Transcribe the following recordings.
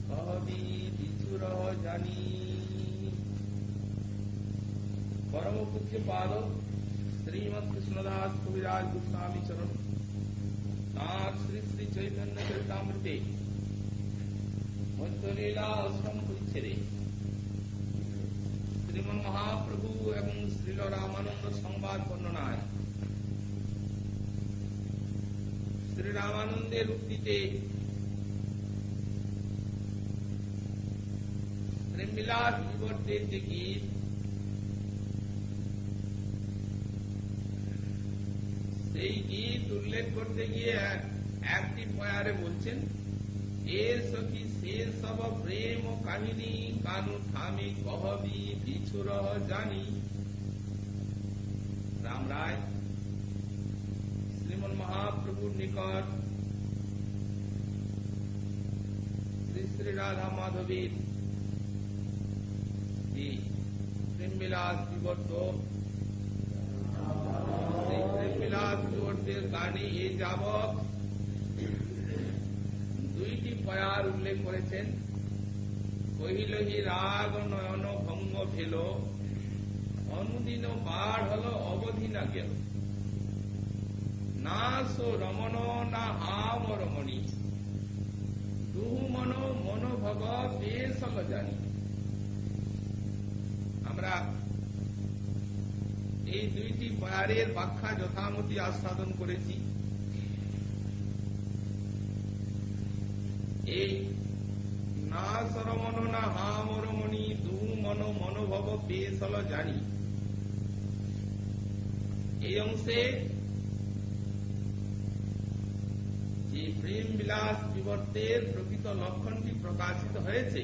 কহবি বিচুর জানি। পরম পূজ্য পাদ শ্রীমৎ কৃষ্ণদাস কবিরাজ গোস্বামী চরণ তাঁর শ্রী শ্রী চৈতন্য চরিতামৃতে মধ্যলীলা অষ্টম পরিচ্ছেদে শ্রীমন মহাপ্রভু এবং শ্রীল রামানন্দ সংবাদ বর্ণনায় শ্রী রামানন্দের উক্তিতে প্রেমবিলাস বিবর্তের যে গীত, সেই গীত উল্লেখ করতে গিয়ে একটি পয়ারে বলছেন, এ সখী সে সব প্রেম কাহিনী কানু থামে কহবি বিছুর জানি। রাম রায় শ্রীমন মহাপ্রভুর নিকট শ্রী শ্রী রাধা মাধবীর প্রেমবিলাস বিবর্ত, সেই প্রেমবিলাস বিবর্তের গানে এ যাবৎ দুইটি পয়ার উল্লেখ করেছেন। কহিলহি রাগ নয়ন ভঙ্গ ভেল, অনুদিন বাঢ় হল অবধি না গেল। না সো রমণ না হাম রমণী, দুহু মন মনোভব বেশ জানি। আমরা এই দুইটি পয়ারের ব্যাখ্যা যথামতি আস্বাদন করেছি। এই না সরমন না হাম রমণী, দুহু মন মনোভব বেশ জানি, এই অংশে যে প্রেম বিলাস বিবর্তের প্রকৃত লক্ষণটি প্রকাশিত হয়েছে,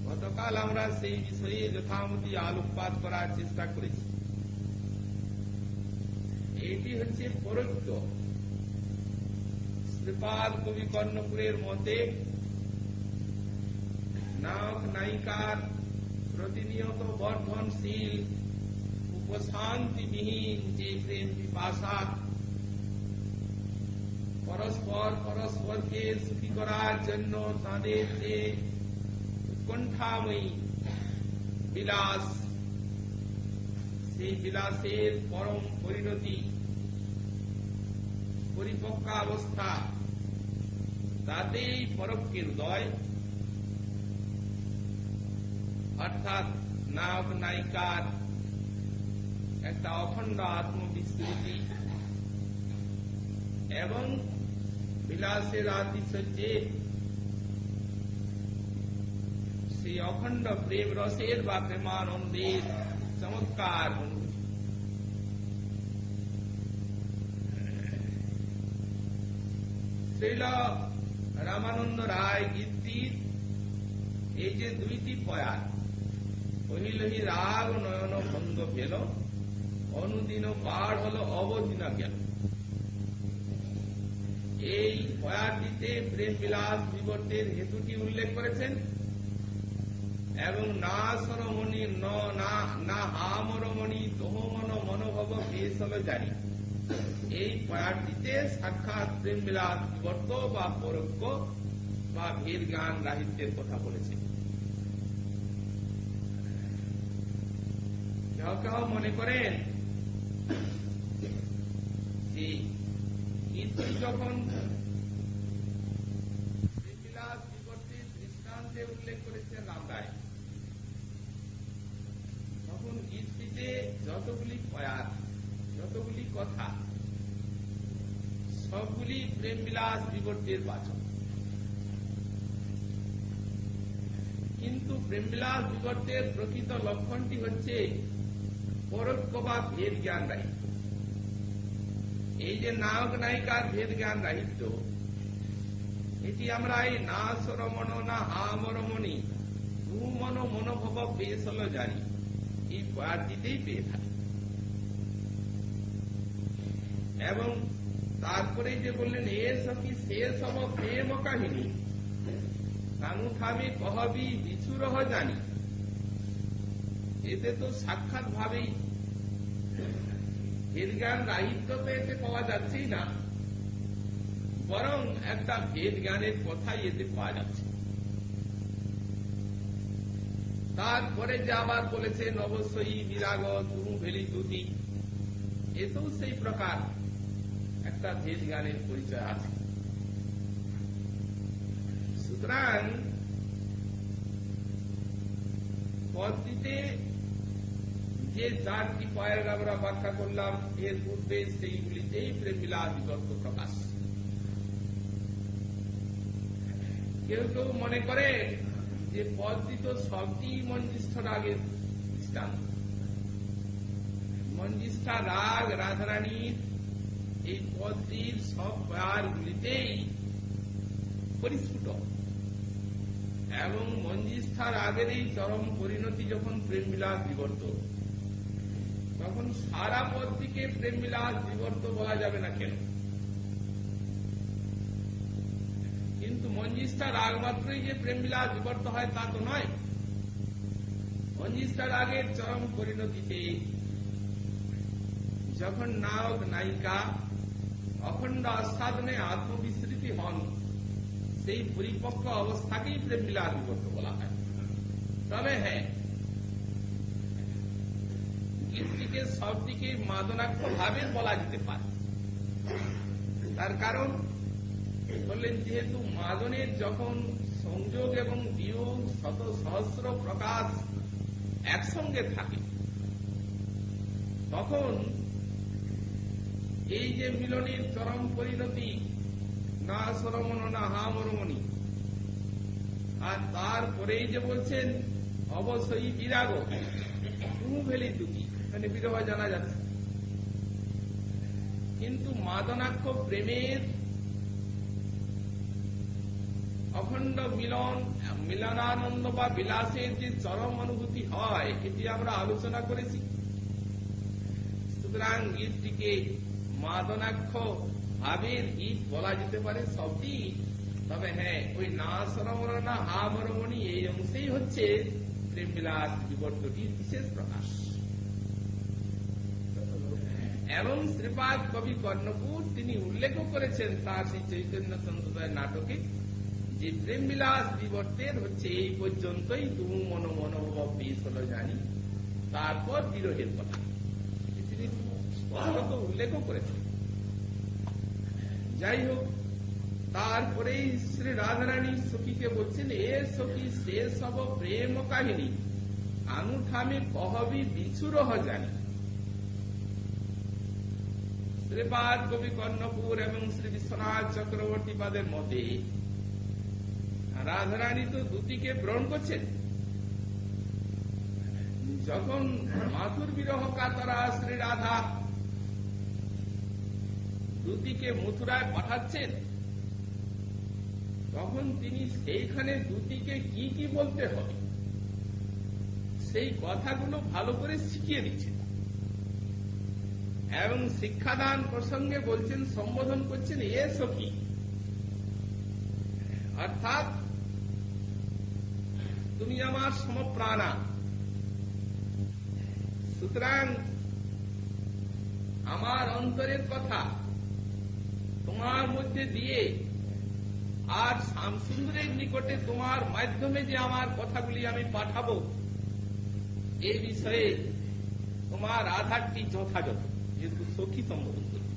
গতকাল আমরা সেই বিষয়ে যথামতি আলোকপাত করার চেষ্টা করেছি। এটি হচ্ছে পরোক্ষ। শ্রীপাদ কবি কর্ণপুরের মতে নায়ক নায়িকার প্রতিনিয়ত বর্ধনশীল উপশান্তিবিহীন যে প্রেম পিপাসা, পরস্পরকে সুখী করার জন্য তাদের যে উৎকণ্ঠাময়ী বিলাস, সেই বিলাসের পরম পরিণতি পরিপক্কাবস্থা, তাতেই পরোক্ষের উদয়, অর্থাৎ নায়ক নায়িকার একটা অখণ্ড আত্মবিস্মৃতি এবং বিলাসের আতিশয্যে সেই অখণ্ড প্রেম রসের বা প্রেমানন্দের চমৎকার অনুভূতি। শ্রীল রামানন্দ রায় গীতটির এই যে দুইটি পয়ার, কহিলহি রাগ নয়ন ভঙ্গ ভেল, অনুদিন বাঢ় হল অবধি না গেল, এই পয়ারটিতে প্রেম বিলাস বিবর্তের হেতুটি উল্লেখ করেছেন এবং না সরমণি না হাম রমণী দোহমন মনোভব বেশ জানি, এই পয়ারটিতে সাক্ষাৎ প্রেম বিলাস বিবর্ত বা পরোক্ষ বা ভেদ জ্ঞান রাহিত্যের কথা বলেছে। কেউ কেউ মনে করেন যে গীতটি যখন প্রেম বিলাস বিবর্তের দৃষ্টান্তে উল্লেখ করেছে রাম রায়, তখন গীতটিতে যতগুলি পয়ার, যতগুলি কথা, সবগুলি প্রেম বিলাস বিবর্তের বাচক। কিন্তু প্রেম বিলাস বিবর্তের প্রকৃত লক্ষণটি হচ্ছে পরোক্ষ বা ভেদ জ্ঞান রাহিত্য। এই যে নায়ক নায়িকার ভেদ জ্ঞান রাহিত্য, এটি আমরা এই না সরমণ না হাম রমণী দুহু মন মনোভব বেশ জানি, এই পয়ারটিতেই পেয়ে থাকি। এবং তারপরে যে বললেন, এ সখী সে সব প্রেম কাহিনী কানু থামে কহবি বিছুর জানি, এতে তো সাক্ষাৎ ভাবেই ভেদ জ্ঞান রাহিত্য তো এতে পাওয়া যাচ্ছেই না, বরং একটা ভেদ জ্ঞানের কথাই এতে পাওয়া যাচ্ছে। তারপরে যে আবার বলেছেন অবশ্যই বিরাগ তুমু ভেলি দুতি, এতেও সেই প্রকার একটা ভেদ জ্ঞানের পরিচয় আছে। সুতরাং পদ্ধতিতে যে 4টি পয়েন্ট আমরা ব্যাখ্যা করলাম এর পূর্বে, সেইগুলিতেই প্রেম বিলাস বিভক্ত প্রকাশ। কেউ কেউ মনে করে যে পদটি তো সবটি মঞ্জিষ্ঠ রাগের দৃষ্টান্ত। মঞ্জিষ্ঠা রাগ রাধারানীর এই পদটির সব পয়ারগুলিতেই পরিস্ফুট, এবং মঞ্জিষ্ঠা রাগের এই চরম পরিণতি যখন প্রেম বিলাস বিবর্ত, তখন সারা পদটিকে প্রেম বিলাস বিবর্ত বলা যাবে না কেন? কিন্তু মঞ্জিষ্ঠা রাগ মাত্রই যে প্রেম বিলাস বিবর্ত হয় তা তো নয়। মঞ্জিষ্ঠা রাগের চরম পরিণতিতে যখন নায়ক নায়িকা অখণ্ড আস্বাদনে আত্মবিস্মৃতি হন, সেই পরিপক্ক অবস্থাকেই প্রেম বিলাস বিবর্ত বলা হয়। তবে হ্যাঁ, গীতটিকে সবটিকে মাদনাক্ষ ভাবে বলা যেতে পারে। তার কারণ বললেন, যেহেতু মাদনের যখন সংযোগ এবং বিয়োগ শত সহস্র প্রকাশ একসঙ্গে থাকে, তখন এই যে মিলনের চরম পরিণতি, না সরমন না হা মরমণি, আর তারপরেই যে বলছেন অবশ্যই বিরাগ তুমু ভেলি দুটি, মানে বিরহ জানা যাচ্ছে। কিন্তু মাদনাক্ষ প্রেমের অখণ্ড মিলন, মিলনানন্দ বা বিলাসের যে চরম অনুভূতি হয়, এটি আমরা আলোচনা করেছি। সুতরাং গীতটিকে মাদনাক্ষ ভাবের গীত বলা যেতে পারে সবটি। তবে হ্যাঁ, ওই না সরমণ না হা মরমণি এই অংশেই হচ্ছে প্রেম বিলাস বিবর্তটির বিশেষ প্রকাশ। এবং শ্রীপাদ কবি কর্ণপুর তিনি উল্লেখ করেছেন তার সেই চৈতন্য চন্দ্রোদয় নাটকে, যে প্রেম বিলাস বিবর্তের হচ্ছে এই পর্যন্তই, তুমু মন মনোভাব বেশ হলো জানি, তারপর বিরোহের কথা তিনি স্পষ্ট উল্লেখ করেছেন। যাই হোক, তারপরেই শ্রী রাধারানী সখীকে বলছেন, এ সখী শেষ সব প্রেম কাহিনী আনুঠামে কহবি বিছুরহ জানি। শ্রীপাদ কবি কর্ণপুর এবং শ্রী বিশ্বনাথ চক্রবর্তী পাদের মতে রাধারানী তো দুটিকে গ্রহণ করছেন। যখন মাথুর বিরহ কাতরা শ্রী রাধা দুটিকে মথুরায় পাঠাচ্ছেন, তখন তিনি সেইখানে দুটিকে কি কি বলতে হবে সেই কথাগুলো ভালো করে শিখিয়ে দিচ্ছেন, এবং শিক্ষাদান প্রসঙ্গে বলছেন, সম্বোধন করছেন এ সখী, অর্থাৎ তুমি আমার সমপ্রাণা। সুতরাং আমার অন্তরের কথা তোমার মধ্যে দিয়ে, আর শ্যামসুন্দরের নিকটে তোমার মাধ্যমে যে আমার কথাগুলি আমি পাঠাবো, এই বিষয়ে তোমার আধারটি যথাযথ, যেহেতু সখী সম্বোধন করি।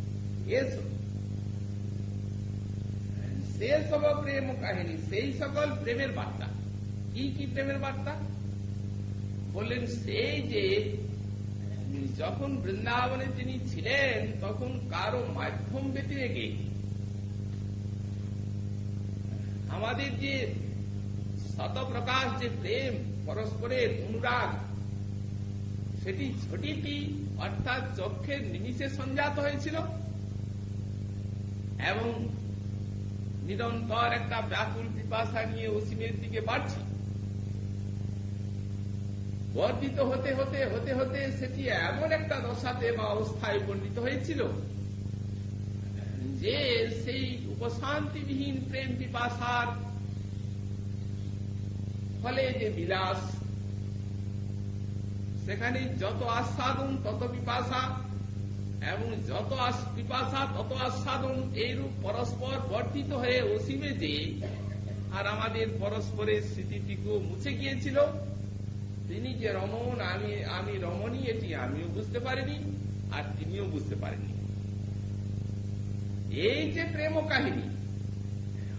সে সব প্রেম কাহিনী, সেই সকল প্রেমের বার্তা। কি কি প্রেমের বার্তা? বললেন, সেই যে যখন বৃন্দাবনে তিনি ছিলেন, তখন কারো মাধ্যম ব্যতিরেকে আমাদের যে শতপ্রকাশ যে প্রেম, পরস্পরের অনুরাগ, সেটি ছটিটি অর্থাৎ চক্ষের নিমিষে সঞ্জাত হয়েছিল, এবং নিরন্তর একটা ব্যাকুল পিপাসা নিয়ে অসীমের দিকে বাড়ছে। বর্ধিত হতে হতে হতে হতে সেটি এমন একটা দশাতে বা অবস্থায় উপনীত হয়েছিল যে সেই উপশান্তিবিহীন প্রেম পিপাসার ফলে যে বিলাস, সেখানে যত আস্বাদন তত পিপাসা, এবং যত পিপাসা তত আস্বাদন, এইরূপ পরস্পর বর্ধিত হয়ে অসীমে যে আর আমাদের পরস্পরের স্মৃতিটুকু মুছে গিয়েছিল। তিনি যে রমণ, আমি রমণী, এটি আমিও বুঝতে পারিনি আর তিনিও বুঝতে পারেনি। এই যে প্রেম কাহিনী,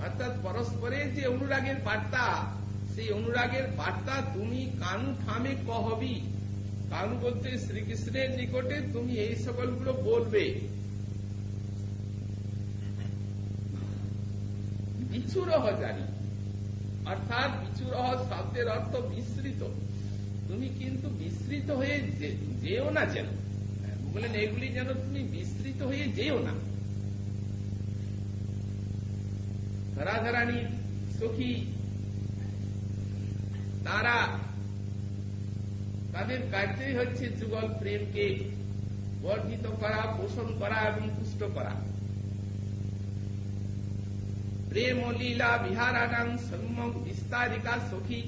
অর্থাৎ পরস্পরের যে অনুরাগের বার্তা, সেই অনুরাগের বার্তা তুমি কানু থামে কহবি। কানু বলতে শ্রীকৃষ্ণের নিকটে তুমি এই সকলগুলো বলবে। বিচুরহ জানি, অর্থাৎ বিচুরহ শব্দের অর্থ বিস্মৃত। তুমি কিন্তু বিস্মৃত হয়ে যেও না, যেন বলেন এগুলি যেন তুমি বিস্মৃত হয়ে যেও না। রাধারানীর সখী তারা, তাদের কার্যই হচ্ছে যুগল প্রেমকে বর্ধিত করা, পোষণ করা এবং পুষ্ট করা। প্রেম লীলা বিহারানাং সম্যক বিস্তারিকা সখী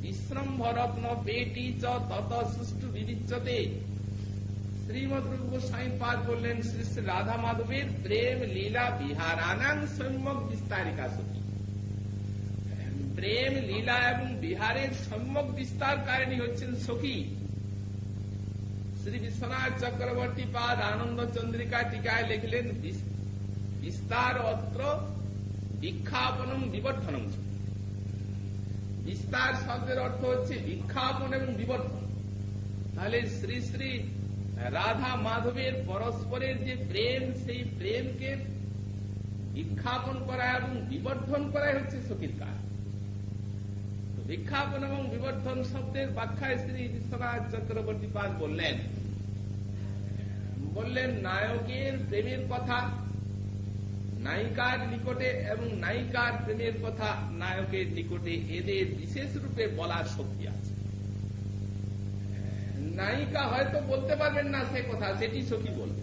বিশ্রম্ভ রত্ন পেটি চ তত সুষ্ঠু বিবিচ্যতে। শ্রীমদ রূপ গোস্বামী পাদ বললেন শ্রী শ্রী রাধা মাধবের প্রেম লীলা বিহারানাং সম্যক বিস্তারিকা সখী। প্রেম লীলা এবং বিহারের সম্যক বিস্তার কারণী হচ্ছেন সখী। শ্রী বিশ্বনাথ চক্রবর্তী পাদ আনন্দ চন্দ্রিকা টিকায় লিখলেন বিস্তার অত্র বিখ্যাপনম বিবর্ধনম। বিস্তার শব্দের অর্থ হচ্ছে বিখ্যাপন এবং বিবর্ধন। তাহলে শ্রী শ্রী রাধা মাধবের পরস্পরের যে প্রেম, সেই প্রেমকে বিখ্যাপন করা এবং বিবর্ধন করাই হচ্ছে সখীর কাজ। বিখ্যাপন এবং বিবর্ধন শব্দের ব্যাখ্যায় শ্রী বিশ্বনাথ চক্রবর্তী পাদ বললেন নায়কের প্রেমের কথা নায়িকার নিকটে এবং নায়িকার প্রেমের কথা নায়কের নিকটে, এদের বিশেষ রূপে বলার শক্তি আছে। নায়িকা হয়তো বলতে পারবেন না সে কথা, সেটি সখী বলবে।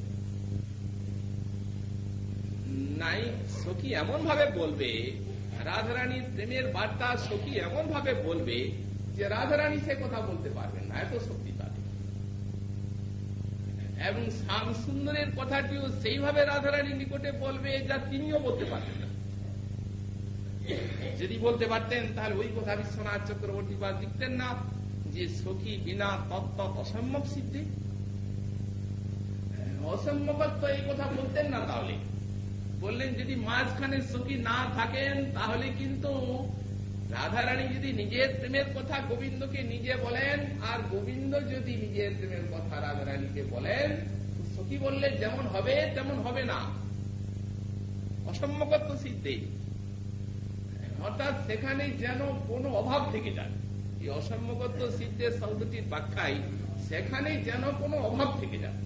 সখী এমন ভাবে বলবে, রাধারানীর প্রেমের বার্তা সখী এমন ভাবে বলবে যে রাধারানী সে কথা বলতে পারবেন না, এত শক্তি তাদের। এবং শ্যাম সুন্দরের কথাটিও সেইভাবে রাধারানীর নিকটে বলবে যা তিনিও বলতে পারবেন না। যদি বলতে পারতেন তাহলে ওই কথা বিশ্বনাথ চক্রবর্তী পাদ লিখতেন না যে সখী বিনা তত্ত্ব অসম্যক সিদ্ধি। অসম্যকত্ব এই কথা বলতেন না। তাহলে বললেন যদি মাঝখানে সখী না থাকেন তাহলে কিন্তু রাধারানী যদি নিজের প্রেমের কথা গোবিন্দকে নিজে বলেন আর গোবিন্দ যদি নিজের প্রেমের কথা রাধারানীকে বলেন, সখী বললে যেমন হবে তেমন হবে না, অসম্যকত্ব সিদ্ধে। অর্থাৎ সেখানে যেন কোনো অভাব থেকে যায়। এই অসম্যকত্ব সিদ্ধের শব্দটির ব্যাখ্যায় সেখানে যেন কোনো অভাব থেকে যায়।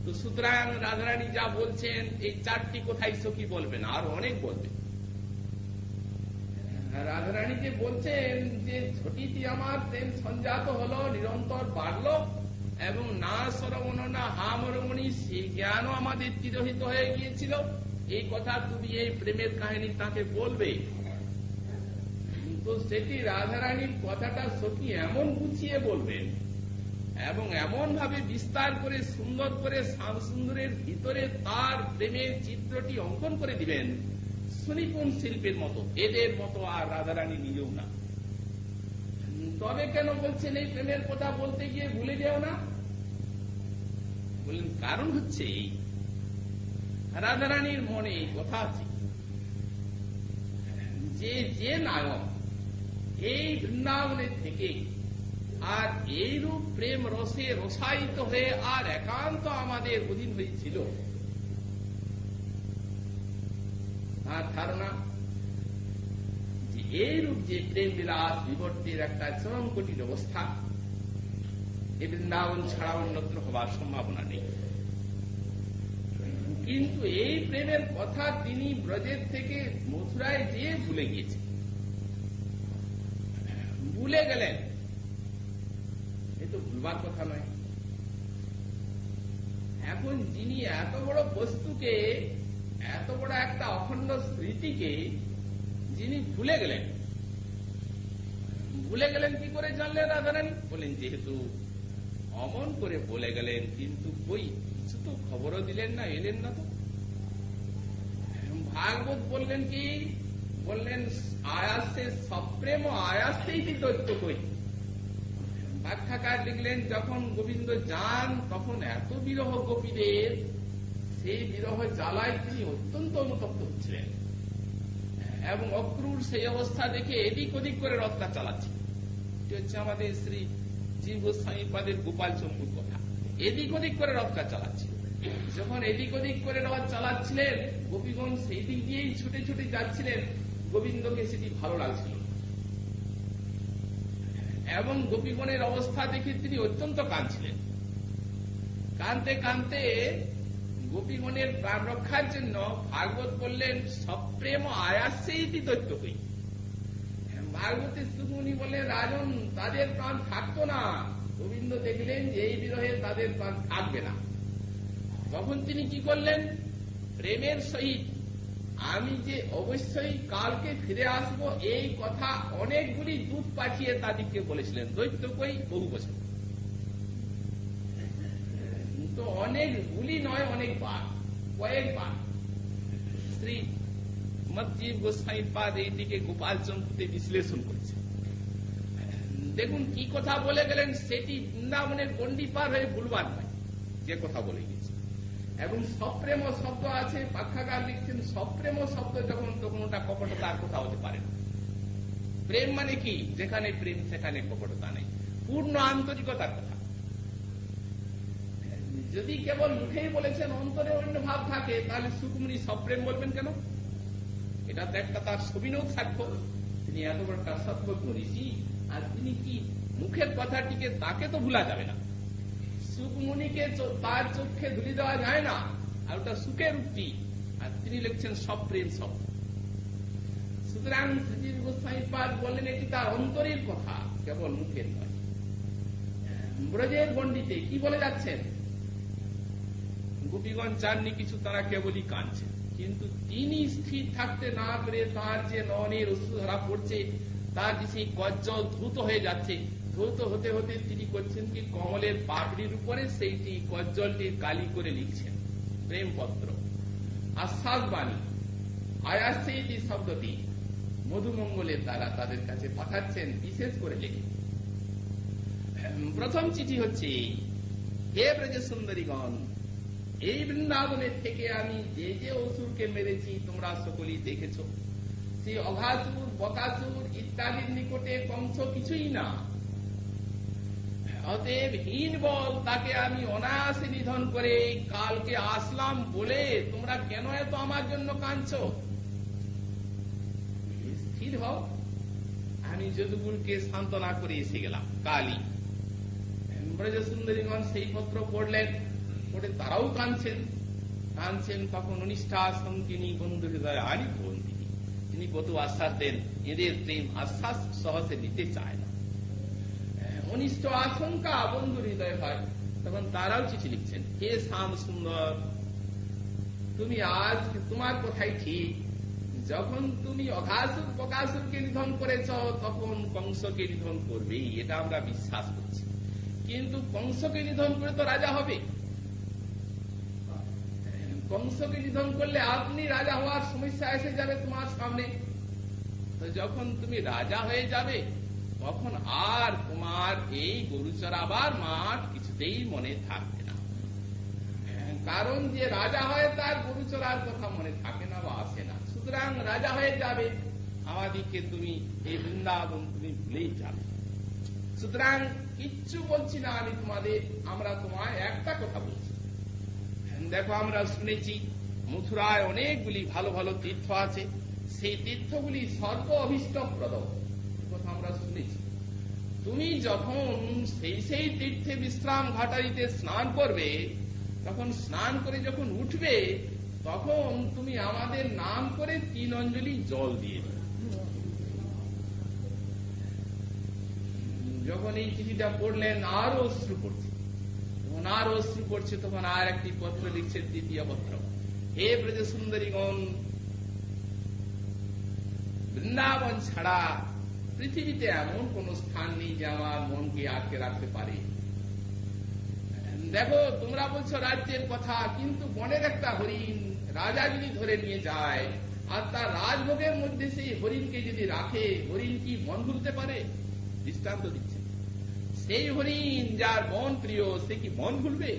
তো সুতরাং রাধারানী যা বলছেন এই চারটি কোথায় সখী বলবেন, আরো অনেক বলবে। রাধারানী যে বলছেন যে ছোটিটি আমার প্রেম সঞ্জাত হলো, নিরন্তর বাড়লো এবং না শ্রবণ না হামরমণি, সেই জ্ঞানও আমাদের তিরোহিত হয়ে গিয়েছিল, এই কথা তুমি এই প্রেমের কাহিনী তাকে বলবে। তো সেটি রাধারানীর কথাটা সখী এমন গুছিয়ে বলবেন এবং এমন ভাবে বিস্তার করে সুন্দর করে শ্যাম সুন্দরের ভিতরে তার প্রেমের চিত্রটি অঙ্কন করে দিবেন সুনিপুণ শিল্পের মতো, এদের মতো আর রাধারানী নিজেও না। তবে কেন বলছেন এই প্রেমের কথা বলতে গিয়ে ভুলে যেও না? বললেন কারণ হচ্ছে এই রাধারানীর মনে এই কথা আছে যে নায়ক এই বৃন্দাবনের থেকে আর এইরূপ প্রেম রসে রসায়িত হয়ে আর একান্ত আমাদের অধীন হয়েছিল, তার ধারণা যে এইরূপ যে প্রেম বিলাস বিবর্তের একটা চরম কঠিন অবস্থা, এই বৃন্দাবন ছাড়া অন্যত্র হবার সম্ভাবনা নেই। কিন্তু এই প্রেমের কথা তিনি ব্রজের থেকে মথুরায় যেয়ে ভুলে গিয়েছেন, ভুলে গেলেন। এ তো ভুলবার কথা নয়। এখন যিনি এত বড় বস্তুকে, এত বড় একটা অখণ্ড স্মৃতিকে যিনি ভুলে গেলেন, ভুলে গেলেন কি করে জানলেন রাধারানী? বলেন যেহেতু অমন করে বলে গেলেন, কিন্তু কই কিছু তো খবরও দিলেন না, এলেন না তো। ভাগবত বললেন কি, বললেন আয়াসে সপ্রেম আয়াসেই দৈত্য কই। ব্যাখ্যাকার লিখলেন যখন গোবিন্দ যান তখন এত বিরহ গোপীদের, সেই বিরহ জ্বালায় তিনি অত্যন্ত অনুতপ্ত হচ্ছিলেন এবং অক্রূর সেই অবস্থা দেখে এদিক ওদিক করে রথটা চালাচ্ছে। এটি হচ্ছে আমাদের শ্রী জীব গোস্বামীপাদের গোপাল চম্পুর কথা। এদিক ওদিক করে রথটা চালাচ্ছে। যখন এদিক ওদিক করে রথ চালাচ্ছিলেন, গোপীগণ সেই দিক দিয়েই ছুটে ছুটে যাচ্ছিলেন। গোবিন্দকে সেটি ভালো লাগছিল এবং গোপীগণের অবস্থা দেখে তিনি অত্যন্ত কাঁদছিলেন। কাঁদতে কাঁদতে গোপীগণের প্রাণ রক্ষার জন্য ভাগবত বললেন সপ্রেম আয়াসেই দৈত্য কই। ভাগবতের সুকুনি বললেন রাজন, তাদের প্রাণ থাকতো না। গোবিন্দ দেখলেন যে এই বিরহে তাদের প্রাণ থাকবে না। তখন তিনি কি করলেন, প্রেমের সহিত আমি যে অবশ্যই কালকে ফিরে আসব এই কথা অনেকগুলি দূত পাঠিয়ে তাদেরকে বলেছিলেন। দৈত্য কই বহু বছর, তো অনেকগুলি নয়, অনেকবার, কয়েকবার। শ্রী মজ্জীব গোস্বামীপাদ এইটিকে গোপাল চম্পুতে বিশ্লেষণ করেছে। দেখুন কি কথা বলে গেলেন, সেটি বৃন্দাবনের গণ্ডি পার হয়ে ভুলবার নয়, যে কথা বলে গেছে। এবং সপ্রেম শব্দ আছে, ব্যাখ্যাকার লিখছেন সপ্রেম শব্দ যখন তখন ওটা কপটতার কথা হতে পারে না। প্রেম মানে কি, যেখানে প্রেম সেখানে কপটতা নেই, পূর্ণ আন্তরিকতার কথা। যদি কেবল মুখেই বলেছেন অন্তরে অন্য ভাব থাকে, তাহলে সুকুমনি সপ্রেম বলবেন কেন? এটা তো একটা তার সবিনয় সাক্ষ্য। তিনি এত বড় একটা সৎবজ্ঞ ঋষি, আর তিনি কি মুখের কথাটিকে তাকে তো ভুলা যাবে না। সুকমুনিকে তার চোখে ধুলি দেওয়া যায় না, আর ওটা সুখের উক্তি, আর তিনি লিখছেন সপ্রেম শব্দ। সুতরাং শ্রী গোস্বামীপাদ বললেন এটি তার অন্তরের কথা, কেবল মুখের নয়। ব্রজের গণ্ডিতে কি বলে যাচ্ছেন, গোপীগণ চাননি কিছু, তারা কেবলই কাঁদছেন। কিন্তু তিনি স্থির থাকতে না পেরে তার যে নয়নের অশ্রুধারা পড়ছে, তার যে সেই কজ্জল ধূত হয়ে যাচ্ছে, ধৌত হতে হতে তিনি করছেন কি, কমলের পাপড়ির উপরে সেইটি কজ্জলটি কালি করে লিখছেন প্রেমপত্র। আশ্বাস বাণী আয়াসেই শব্দটি মধুমঙ্গলের দ্বারা তাদের কাছে পাঠাচ্ছেন, বিশেষ করে লিখে। প্রথম চিঠি হচ্ছে, হে ব্রজ সুন্দরীগণ, এই বৃন্দাবনের থেকে আমি যে যে অসুরকে মেরেছি তোমরা সকলেই দেখেছ। সেই অঘাসুর, বকাসুর ইত্যাদির নিকটে কংস কিছুই না। অতএব হীন বল তাকে আমি অনায়াসে নিধন করে কালকে আসলাম বলে তোমরা কেন এত আমার জন্য কাঁদছ? স্থির হও। আমি যদুগুরকে সান্ত্বনা করে এসে গেলাম কালই। ব্রজ সুন্দরীগণ সেই পত্র পড়লেন, পড়ে তারাও কাঁদছেন। তখন অনিষ্ঠা সঙ্গিনী বন্ধু হৃদয় আরি বন্দিনী, তিনি কত আশ্বাস দেন, এদের প্রেম আশ্বাস সহজে নিতে চায় না। অনিষ্ট আশঙ্কা বন্ধু হৃদয় হয়। তখন তারাও চিঠি লিখছেন, হে শ্যাম সুন্দর, তুমি আজ তোমার কথাই ঠিক। যখন তুমি অঘাসুর বকাসুরকে নিধন করেছ, তখন কংসকে নিধন করবেই, এটা আমরা বিশ্বাস করছি। কিন্তু কংসকে নিধন করে তো রাজা হবে। কংসকে নিধন করলে আপনি রাজা হওয়ার সমস্যা এসে যাবে তোমার সামনে। তো যখন তুমি রাজা হয়ে যাবে, তখন আর তোমার এই গরু চড়াবার মাঠ কিছুতেই মনে থাকবে না। কারণ যে রাজা হয় তার গরু চড়ার কথা মনে থাকে না বা আসে না। সুতরাং রাজা হয়ে যাবে, আমাদিকে তুমি এই বৃন্দাবন তুমি ভুলেই যাবে। সুতরাং কিচ্ছু বলছি না আমি তোমাদের, আমরা তোমায় একটা কথা বলছি। দেখো, আমরা শুনেছি মথুরায় অনেকগুলি ভালো ভালো তীর্থ আছে, সেই তীর্থগুলি সর্ব অভীষ্টপ্রদ কথা আমরা শুনেছি। তুমি যখন সেই তীর্থে বিশ্রাম ঘাটাইতে স্নান করবে, তখন স্নান করে যখন উঠবে, তখন তুমি আমাদের নাম করে 3 অঞ্জলি জল দিয়ে দেবে। যখন এই চিঠিটা পড়লেন আরো অশ্রু পড়ছে, তখন আর একটি পত্র লিখছেন, দ্বিতীয় পত্র। হে ব্রজ সুন্দরীগণ, বৃন্দাবন ছাড়া পৃথিবীতে এমন কোন স্থান নেই যে আমার মনকে আটকে রাখতে পারে। দেখো তোমরা বলছো রাজ্যের কথা, কিন্তু বনের একটা হরিণ রাজা যদি ধরে নিয়ে যায় আর তার রাজভোগের মধ্যে সেই হরিণকে যদি রাখে, হরিণ কি মন ভুলতে পারে? দৃষ্টান্ত দিচ্ছে, সেই হরিণ যার মন প্রিয় সে কি মন ভুলবে?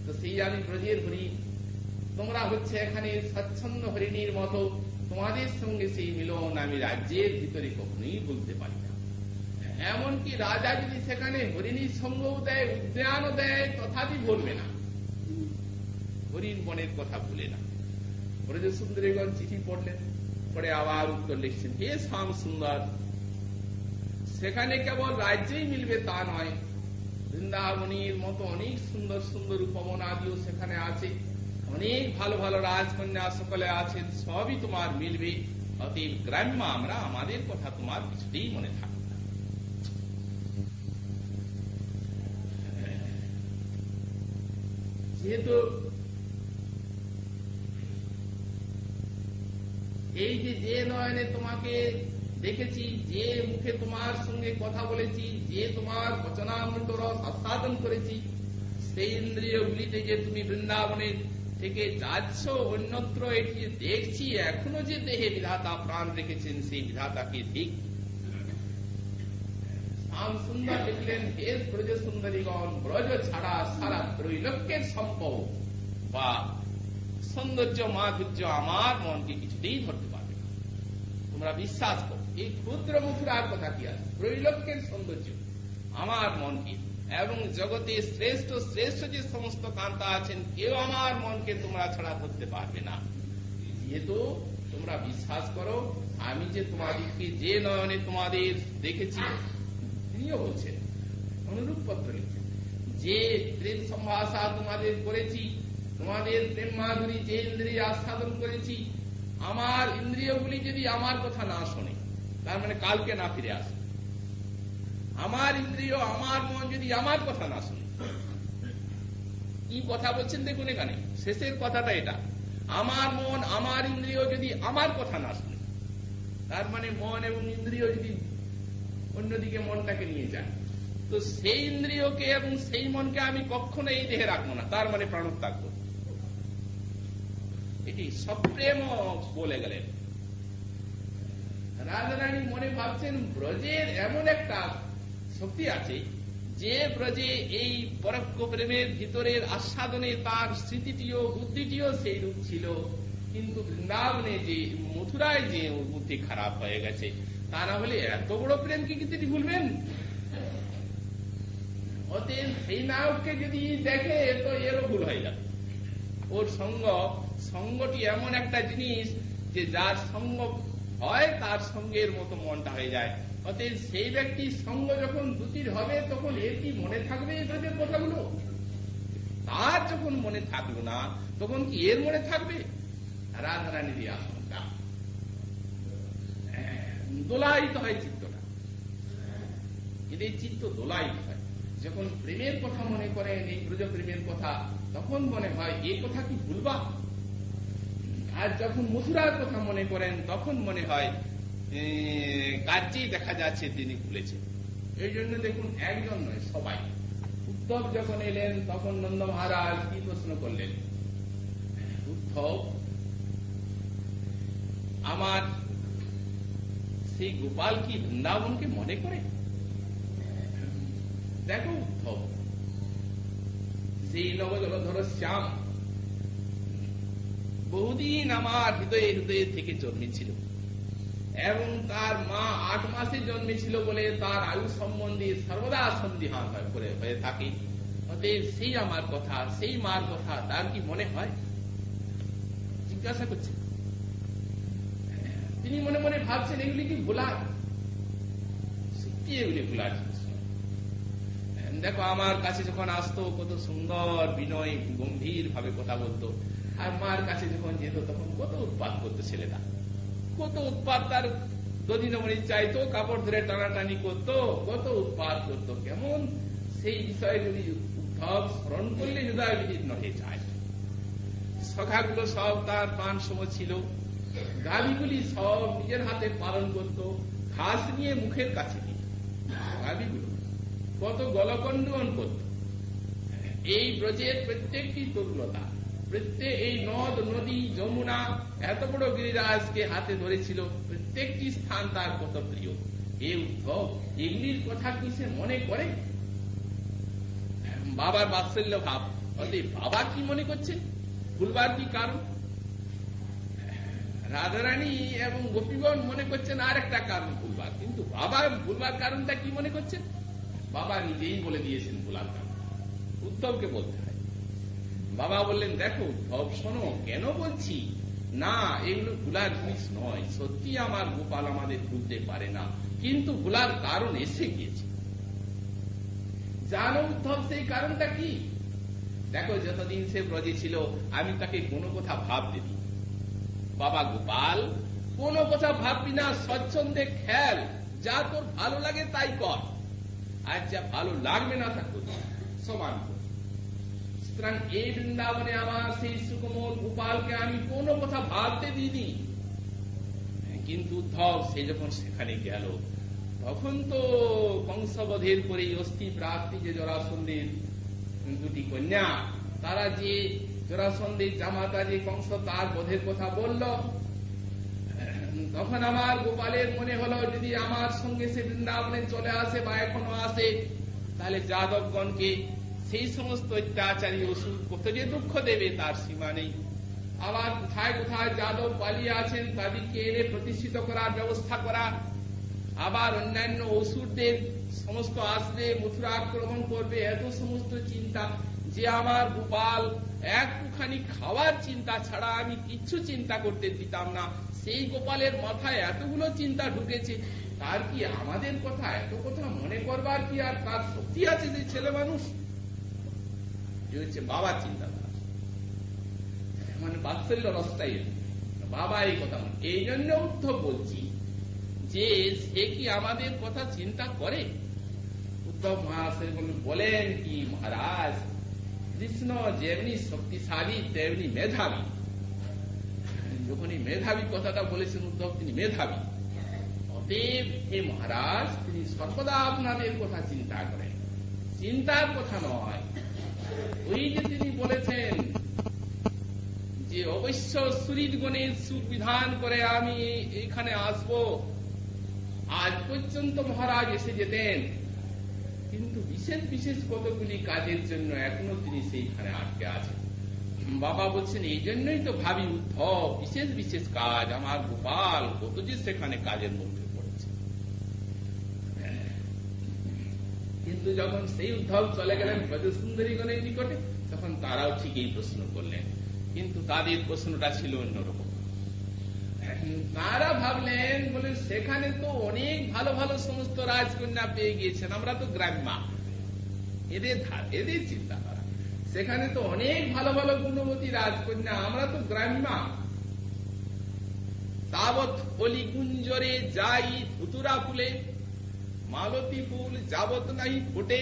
তো সেই আমি ব্রজের হরিণ, তোমরা হচ্ছে এখানে স্বচ্ছন্দ হরিণীর মতো, তোমাদের সঙ্গে সেই মিলন আমি রাজ্যের ভিতরে কখনোই বলতে পারি না। এমনকি রাজা যদি সেখানে হরিণীর সঙ্গও দেয়, উদ্যানও দেয়, তথাপি বলবে না, হরিণ বনের কথা ভুলে না। ব্রজ সুন্দরীগণ চিঠি পড়লেন, পরে আবার উত্তর লিখছেন, হে শ্যাম সুন্দর, সেখানে কেবল রাজ্যেই মিলবে তা নয়, বৃন্দাবনীর মতো অনেক সুন্দর সুন্দর উপবনাদিও সেখানে আছে, অনেক ভালো ভালো রাজকন্যা সকলে আছেন, সবই তোমার মিলবে। অতএব গ্রাম্য আমরা, আমাদের কথা তোমার কিছুতেই মনে থাকবে না। যেহেতু এই যে নয়নে তোমাকে দেখেছি, যে মুখে তোমার সঙ্গে কথা বলেছি, যে তোমার বচনামৃত রস আস্বাদন করেছি, সেই ইন্দ্রিয়গুলিতে যে তুমি বৃন্দাবনের থেকে যাচ্ছ অন্যত্র এটি দেখছি, এখনো যে দেহে বিধাতা প্রাণ রেখেছেন সেই বিধাতাকে ঠিক। শ্যাম সুন্দর লিখলেন, হে ব্রজ সুন্দরীগণ, ব্রজ ছাড়া সারা ত্রৈলোক্যের সম্ভব বা সৌন্দর্য মাধুর্য আমার মনকে কিছুতেই ধরতে পারবে না। তোমরা বিশ্বাস করো, এই ক্ষুদ্র মথুরার কথা কি আছে, ত্রৈলোক্যের সৌন্দর্য আমার মনকে, এবং জগতে শ্রেষ্ঠ শ্রেষ্ঠ যে সমস্ত কান্তা আছেন, কেউ আমার মনকে তোমরা ছাড়া করতে পারবে না। যেহেতু তোমরা বিশ্বাস করো, আমি যে তোমাদেরকে যে নয়নে তোমাদের দেখেছি, তিনিও বলছেন, অনুরূপ পত্র লিখছেন, যে প্রেম সম্ভাষা তোমাদের করেছি, তোমাদের প্রেম মাধুরী যে ইন্দ্রিয় আস্বাদন করেছি, আমার ইন্দ্রিয়গুলি যদি আমার কথা না শোনে, তার মানে কালকে না ফিরে আসে, আমার ইন্দ্রিয় আমার মন যদি আমার কথা না শুনে, কি কথা বলছেন দেখুন এখানে শেষের কথাটা এটা, আমার মন আমার ইন্দ্রিয় যদি আমার কথা না শুনে, তার মানে মন এবং ইন্দ্রিয় যদি অন্যদিকে মনটাকে নিয়ে যায়, তো সেই ইন্দ্রিয়কে এবং সেই মনকে আমি কখনো এই দেহে রাখবো না, তার মানে প্রাণত্যাগ করব। এটি সপ্রেম বলে গেলেন। রাধারানী মনে ভাবছেন, ব্রজের এমন একটা শক্তি আছে যে ব্রজে এই পরোক্ষ প্রেমের ভিতরের আস্বাদনে তার স্মৃতিটিও বুদ্ধিটিও সেই রূপ ছিল, কিন্তু বৃন্দাবনে যে মথুরায় যে বুদ্ধি খারাপ হয়ে গেছে, তা না হলে এত বড় প্রেমকে কি তিনি ভুলবেন? অতএব সেই নায়ককে যদি দেখে তো এরও ভুল হয়ে যাবে। ওর সঙ্গটি এমন একটা জিনিস যে যার সঙ্গ হয় তার সঙ্গের মতো মনটা হয়ে যায়। অতএব সেই ব্যক্তির সঙ্গ যখন দুটির হবে, তখন এর কি মনে থাকবে এদের কথাগুলো? তার যখন মনে থাকলো না, তখন কি এর মনে থাকবে? রাধারানীর আশঙ্কা, দোলায়িত হয় চিত্তটা, এদের চিত্ত দোলায়িত হয় যখন প্রেমের কথা মনে করেন, এই ব্রজ প্রেমের কথা, তখন মনে হয় এই কথা কি ভুলবা। আর যখন মথুরার কথা মনে করেন, তখন মনে হয় কার্যেই দেখা যাচ্ছে তিনি ভুলেছেন। এই জন্য দেখুন, একজন নয় সবাই। উদ্ধব যখন এলেন, তখন নন্দ মহারাজ কি প্রশ্ন করলেন, উদ্ধব আমার সেই গোপাল কি বৃন্দাবনকে মনে করে? দেখো উদ্ধব, সেই নবজলধর শ্যাম বহুদিন আমার হৃদয়ে হৃদয়ে থেকে জন্মেছিল, এবং তার মা 8 মাসে জন্মেছিল বলে তার আয়ু সম্বন্ধে সর্বদা সন্দিহান হয়ে থাকে। অতএব সেই আমার কথা, সেই মার কথা তার কি মনে হয়? জিজ্ঞাসা করছে। তিনি মনে মনে ভাবছেন, এগুলি কি ভোলার? সত্যি এগুলি ভোলার জিনিস। দেখো, আমার কাছে যখন আসতো কত সুন্দর বিনয় গম্ভীর ভাবে কথা বলতো, আর মার কাছে যখন যেত তখন কত উৎপাত করতো ছেলেটা, কত উৎপাত। তার দধিনমণি চাইতো, কাপড় ধরে টানাটানি করতো, কত উৎপাত করতো। কেমন সেই বিষয়গুলি উদ্ধব স্মরণ করলে হৃদয় বিদীর্ণ হয়ে যায়। সখাগুলো সব তার প্রাণ সম ছিল, গাভীগুলি সব নিজের হাতে পালন করত, ঘাস নিয়ে মুখের কাছে দিত। গাভীগুলো কত গলকণ্ডন করত, এই ব্রজের প্রত্যেকটি তরুলতা, প্রত্যেক এই নদ নদী যমুনা এত বড় গিরিরাজকে হাতে ধরেছিল, প্রত্যেকটি স্থান তার কত প্রিয়। এই উদ্ধব এগুলির কথা কি সে মনে করে? বাবার বাৎসল্য ভাব, বাবা কি মনে করছে, ভুলবার কি কারণ? রাধারানী এবং গোপীগণ মনে করছেন আর একটা কারণ ভুলবার, কিন্তু বাবা ভুলবার কারণটা কি মনে করছেন? বাবা নিজেই বলে দিয়েছেন ভুলার কারণ, উদ্ধবকে বলতে হয়। বাবা বললেন, দেখো উদ্ধব শোনো, কেন বলছি না, এগুলো ভুলার জিনিস নয়, সত্যি আমার গোপাল আমাদের ভুলতে পারে না, কিন্তু ভুলার কারণ এসে গিয়েছে। জানো উদ্ধব সেই কারণটা কি? দেখো, যতদিন সে ব্রজে ছিল আমি তাকে কোনো কথা ভাবতে দিই। বাবা গোপাল, কোনো কথা ভাববি না, স্বচ্ছন্দে খেল, যা তোর ভালো লাগে তাই কর, আর যা ভালো লাগবে না তা কর, সমান কর। সুতরাং এই বৃন্দাবনে আমার সেই সুকোমল গোপালকে আমি কোনো কথা ভাবতে দিইনি। কিন্তু উদ্ধব সে যখন সেখানে গেল, তখন তো কংসবধের পরে অস্থি প্রাপ্তি যে জরাসন্ধের দুটি কন্যা, তারা যে জরাসন্ধের জামাতা যে কংস, তার বধের কথা বলল, তখন আমার গোপালের মনে হলো যদি আমার সঙ্গে সে বৃন্দাবনে চলে আসে বা এখনো আসে, তাহলে যাদবগণকে সেই সমস্ত অত্যাচারী অসুর কত যে দুঃখ দেবে তার সীমা নেই। আবার কোথায় কোথায় যাদব পালিয়ে আছেন তাদেরকে এনে প্রতিষ্ঠিত করার ব্যবস্থা করা, আবার অন্যান্য অসুরদের সমস্ত আসলে মথুরা আক্রমণ করবে, এত সমস্ত চিন্তা, যে আমার গোপাল একটুখানি খাওয়ার চিন্তা ছাড়া আমি কিচ্ছু চিন্তা করতে দিতাম না, সেই গোপালের মাথায় এতগুলো চিন্তা ঢুকেছে, তার কি আমাদের কথা এত কথা মনে করবার কি আর তার শক্তি আছে? যে ছেলে মানুষ, হচ্ছে বাবার চিন্তাধারা, মানে বাৎসল্য রসটাই বাবা এই কথা। এই জন্য উদ্ধব বলছি যে সে কি আমাদের কথা চিন্তা করে? উদ্ধব মহাশয় বলেন কি, মহারাজ কৃষ্ণ যেমনি শক্তিশালী তেমনি মেধাবী। যখন এই মেধাবী কথাটা বলেছেন উদ্ধব, তিনি মেধাবী, অতএব হে মহারাজ তিনি সর্বদা আপনাদের কথা চিন্তা করেন, চিন্তার কথা নয়। ওই যে তিনি বলেছেন যে অবশ্য সুরীগণের সুবিধান করে আমি এখানে আসব, আজ পর্যন্ত মহারাজ এসে যেতেন, কিন্তু বিশেষ বিশেষ কতগুলি কাজের জন্য এখনো তিনি সেইখানে আটকে আছেন। বাবা বলছেন এই জন্যই তো ভাবি উদ্ধব, বিশেষ বিশেষ কাজ, আমার গোপাল কত যে সেখানে কাজের মধ্যে পড়েছে। কিন্তু যখন সেই উদ্ধব চলে গেলেন ব্রজসুন্দরীগণের নিকটে, তখন তারাও ঠিক এই প্রশ্ন করলেন, কিন্তু তাদের প্রশ্নটা ছিল অন্যরকম। তারা ভাবলেন, বলে সেখানে তো অনেক ভালো ভালো সমস্ত রাজকন্যা পেয়ে গিয়েছেন, আমরা তো গ্রাম্যা, এদের চিন্তা করা, সেখানে তো অনেক ভালো ভালো গুণবতী রাজকন্যা, আমরা তো গ্রাম্যা। তাবৎ অলি গুঞ্জরে যাই ধুতুরা ফুলে, মালতী ফুল যাবত নাই ফোটে।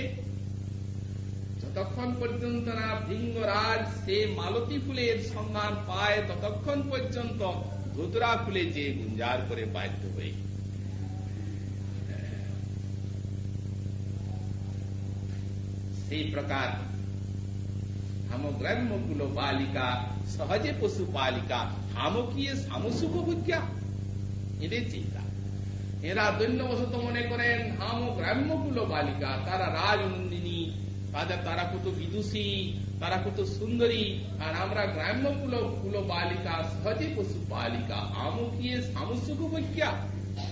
যতক্ষণ পর্যন্ত না ভৃঙ্গরাজ সে মালতী ফুলের সন্ধান পায়, ততক্ষণ পর্যন্ত ধুতুরা ফুলে যে গুঞ্জার করে বাধ্য হয়ে। সেই প্রকার হামগ্রাম্য কুল বালিকা সহজে পশু পালিকা, হামকিয়ে সামসুখ বুঝা, এদের চিন্তা। এরা দৈন্যবশত মনে করেন হামগ্রাম্য কুল বালিকা, তারা রাজনন্দিনী, তারা কত বিদুষী, তারা কত সুন্দরী, আর আমরা গ্রাম্য কুল বালিকা সহজে পশু পালিকা, হামকিয়ে সামসুখ বুঝা।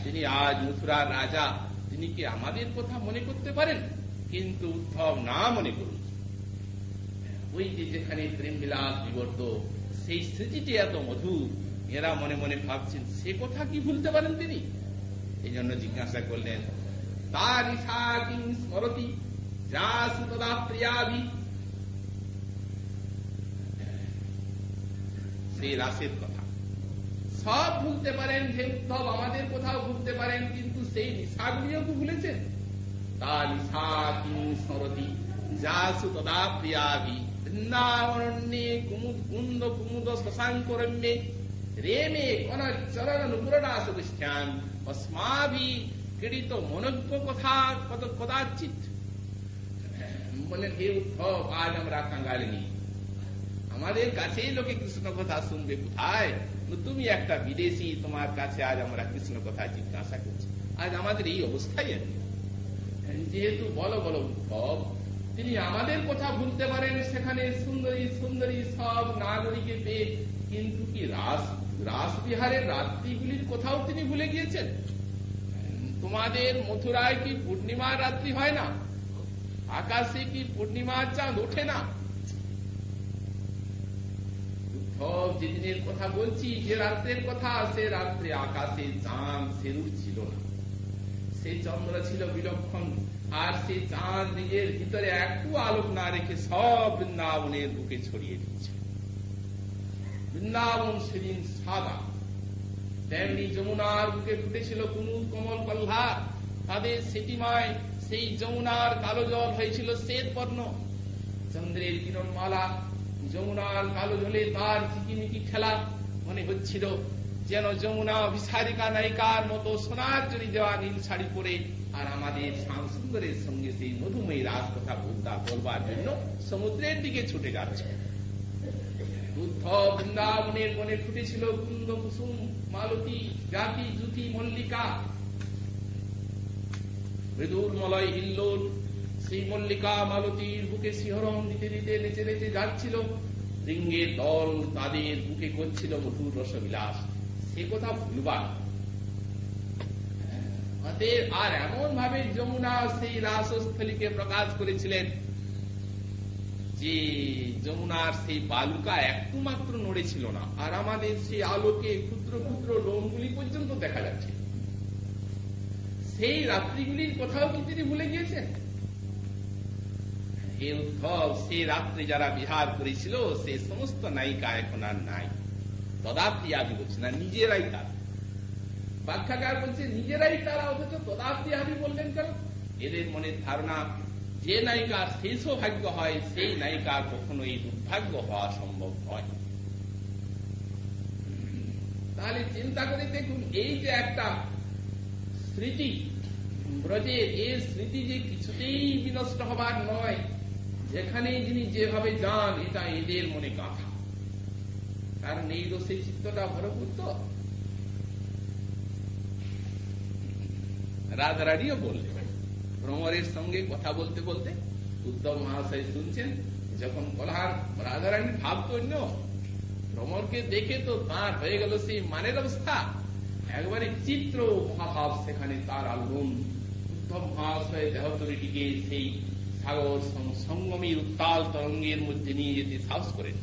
তিনি আজ মথুরার রাজা, তিনি কি আমাদের কথা মনে করতে পারেন? কিন্তু উদ্ধব না মনে করুন, ওই যে যেখানে প্রেম বিলাস বিবর্ত, সেই স্মৃতিটি এত মধুর, এরা মনে মনে ভাবছেন সে কথা কি ভুলতে পারেন তিনি? এই জন্য জিজ্ঞাসা করলেন, তার ইশা কিং স্মরতি যা সুতদা প্রিয়াভি। সেই রাসের কথা সব ভুলতে পারেন, যে উদ্ধব আমাদের কোথাও ভুলতে পারেন, কিন্তু সেই নিশাগুলিও কি ভুলেছেন? তার ইশা কিং স্মরতি যা সুতদা প্রিয়াভি। বৃন্দাবনে কুমুদ কুমুদ শশাঙ্করম্যে রেমে কোন চরণ নুপুরদাস গোষ্ঠ্যান অস্মাভি ক্রীড়িত মনজ্ঞ কথা কদাচিৎ। বললেন, হে উদ্ধব, আজ আমরা কাঙ্গালে নেই, আমাদের কাছেই লোকে কৃষ্ণ কথা শুনবে কোথায়? তুমি একটা বিদেশি, তোমার কাছে আজ আমরা কৃষ্ণ কথা জিজ্ঞাসা করছি, আজ আমাদের এই অবস্থায় আর কি। যেহেতু বলো বলো উদ্ধব, তিনি আমাদের কথা ভুলতে পারেন, সেখানে সুন্দরী সুন্দরী সব নাগরিকে পেয়ে, কিন্তু কি রাসবিহারের রাত্রিগুলির কথাও তিনি ভুলে গিয়েছেন? তোমাদের মথুরায় কি পূর্ণিমার রাত্রি হয় না? আকাশে কি পূর্ণিমার চাঁদ ওঠে না? উদ্ধব, যেদিনের কথা বলছি, যে রাত্রের কথা, সে রাত্রে আকাশে চাঁদ সেরূপ ছিল না, সেই চন্দ্র ছিল বিলক্ষণ, আর সেই চাঁদ নিজের ভিতরে একটু আলোক না রেখে সব বৃন্দাবনের বুকে ছড়িয়ে দিচ্ছে। বৃন্দাবন সেদিন সাদা, তেমনি যমুনার বুকে ফুটেছিল কুমুদ কমল কল্লার, তাদের সেটিমায় সেই যমুনার কালো জল হয়েছিল শ্বেত বর্ণ। চন্দ্রের কিরণমালা যমুনার কালো জলে তার ঝিকিমিকি খেলা, মনে হচ্ছিল যেন যমুনা অভিসারিকা নায়িকার মতো সোনার জড়ি দেওয়া নীল শাড়ি পরে, আর আমাদের শ্যাম সুন্দরের সঙ্গে সেই মধুময়ী রাত কথা বলবার জন্য সমুদ্রের দিকে ছুটে যাচ্ছে। উদ্ধব, বৃন্দাবনের বনে ফুটেছিল কুন্দ কুসুম মালতী জাতি জুতি মল্লিকা, মৃদুল মলয় হিল্লোল সেই মল্লিকা মালতীর বুকে শিহরণ দিতে দিতে নেচে নেচে যাচ্ছিল। রিঙ্গের দল তাদের বুকে করছিল মধুর রসবিলাস, সে কথা ভুলবার। আর এমন ভাবে যমুনা সেই রাসস্থলীকে প্রকাশ করেছিলেন যে যমুনার সেই বালুকা একটু মাত্র নড়েছিল না, আর আমাদের সেই আলোকে ক্ষুদ্র ক্ষুদ্র লোমগুলি পর্যন্ত দেখা যাচ্ছে। সেই রাত্রিগুলির কথাও কি তিনি ভুলে গিয়েছেন? হে উদ্ধব, সেই রাত্রে যারা বিহার করেছিল, সে সমস্ত নায়িকা এখন আর নাই। তদাপ্তি আদি বলছে না, নিজেরাই তারা। ব্যাখ্যাকার বলছে নিজেরাই তারা, অথচ তদাপ্তি আদি বললেন কেন? এদের মনের ধারণা যে নায়িকার সেই সৌভাগ্য হয়, সেই নায়িকার কখনোই দুর্ভাগ্য হওয়া সম্ভব নয়। তাহলে চিন্তা করে দেখুন, এই যে একটা স্মৃতি ব্রজের, এই স্মৃতি যে কিছুতেই বিনষ্ট হবার নয়, যেখানে যিনি যেভাবে যান, এটা এদের মনে গাঁথা। কারণ এই রসে চিত্তটা ভরপুর। তো রাধারানীও বললেন, ভ্রমরের সঙ্গে কথা বলতে বলতে উদ্ধব মহাশয় শুনছেন, যখন বলার রাধারানী ভাবত অন্য, ভ্রমরকে দেখে তো তার হয়ে গেল সেই মানের অবস্থা, একবারে চিত্র মহাভাব সেখানে তার আলোড়ন। উদ্ধব মহাশয় দেহতরীটিকে সেই সাগর সঙ্গমীর উত্তাল তরঙ্গের মধ্যে নিয়ে যেতে সাহস করেন।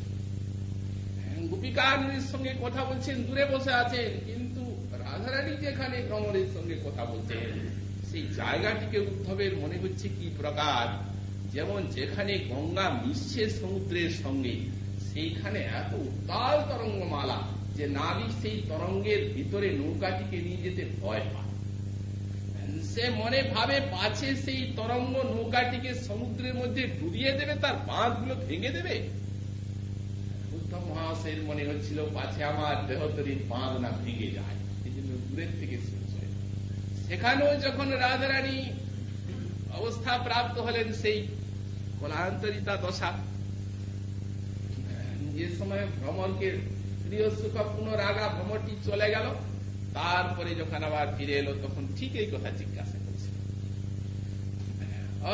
গোপিকার সঙ্গে কথা বলছেন, দূরে বসে আছেন, কিন্তু রাধারানী যেখানে ভ্রমরের সঙ্গে কথা বলছেন, সেই জায়গাটিকে উদ্ধবের মনে হচ্ছে কি প্রকার, যেমন যেখানে গঙ্গা মিশছে সমুদ্রের সঙ্গে, সেইখানে এত উত্তাল তরঙ্গমালা যে নাবিক সেই তরঙ্গের ভিতরে নৌকাটিকে নিয়ে যেতে ভয় পায়। সে মনে ভাবে পাছে সেই তরঙ্গ নৌকাটিকে সমুদ্রের মধ্যে ডুবিয়ে দেবে, তার বাঁধগুলো ভেঙে দেবে। উদ্ধব মহাশয়ের মনে হচ্ছিল পাছে আমার দেহতরীর বাঁধ না ভেঙে যায়, এই জন্য দূরের থেকে শুনছে। সেখানেও যখন রাধারানী অবস্থা প্রাপ্ত হলেন সেই কলান্তরিতা দশা, যে সময় ভ্রমরকে প্রিয় সুখ পুনরাগা ভ্রমরটি চলে গেল, তারপরে যখন আবার ফিরে এলো, তখন ঠিক এই কথা জিজ্ঞাসা করছে।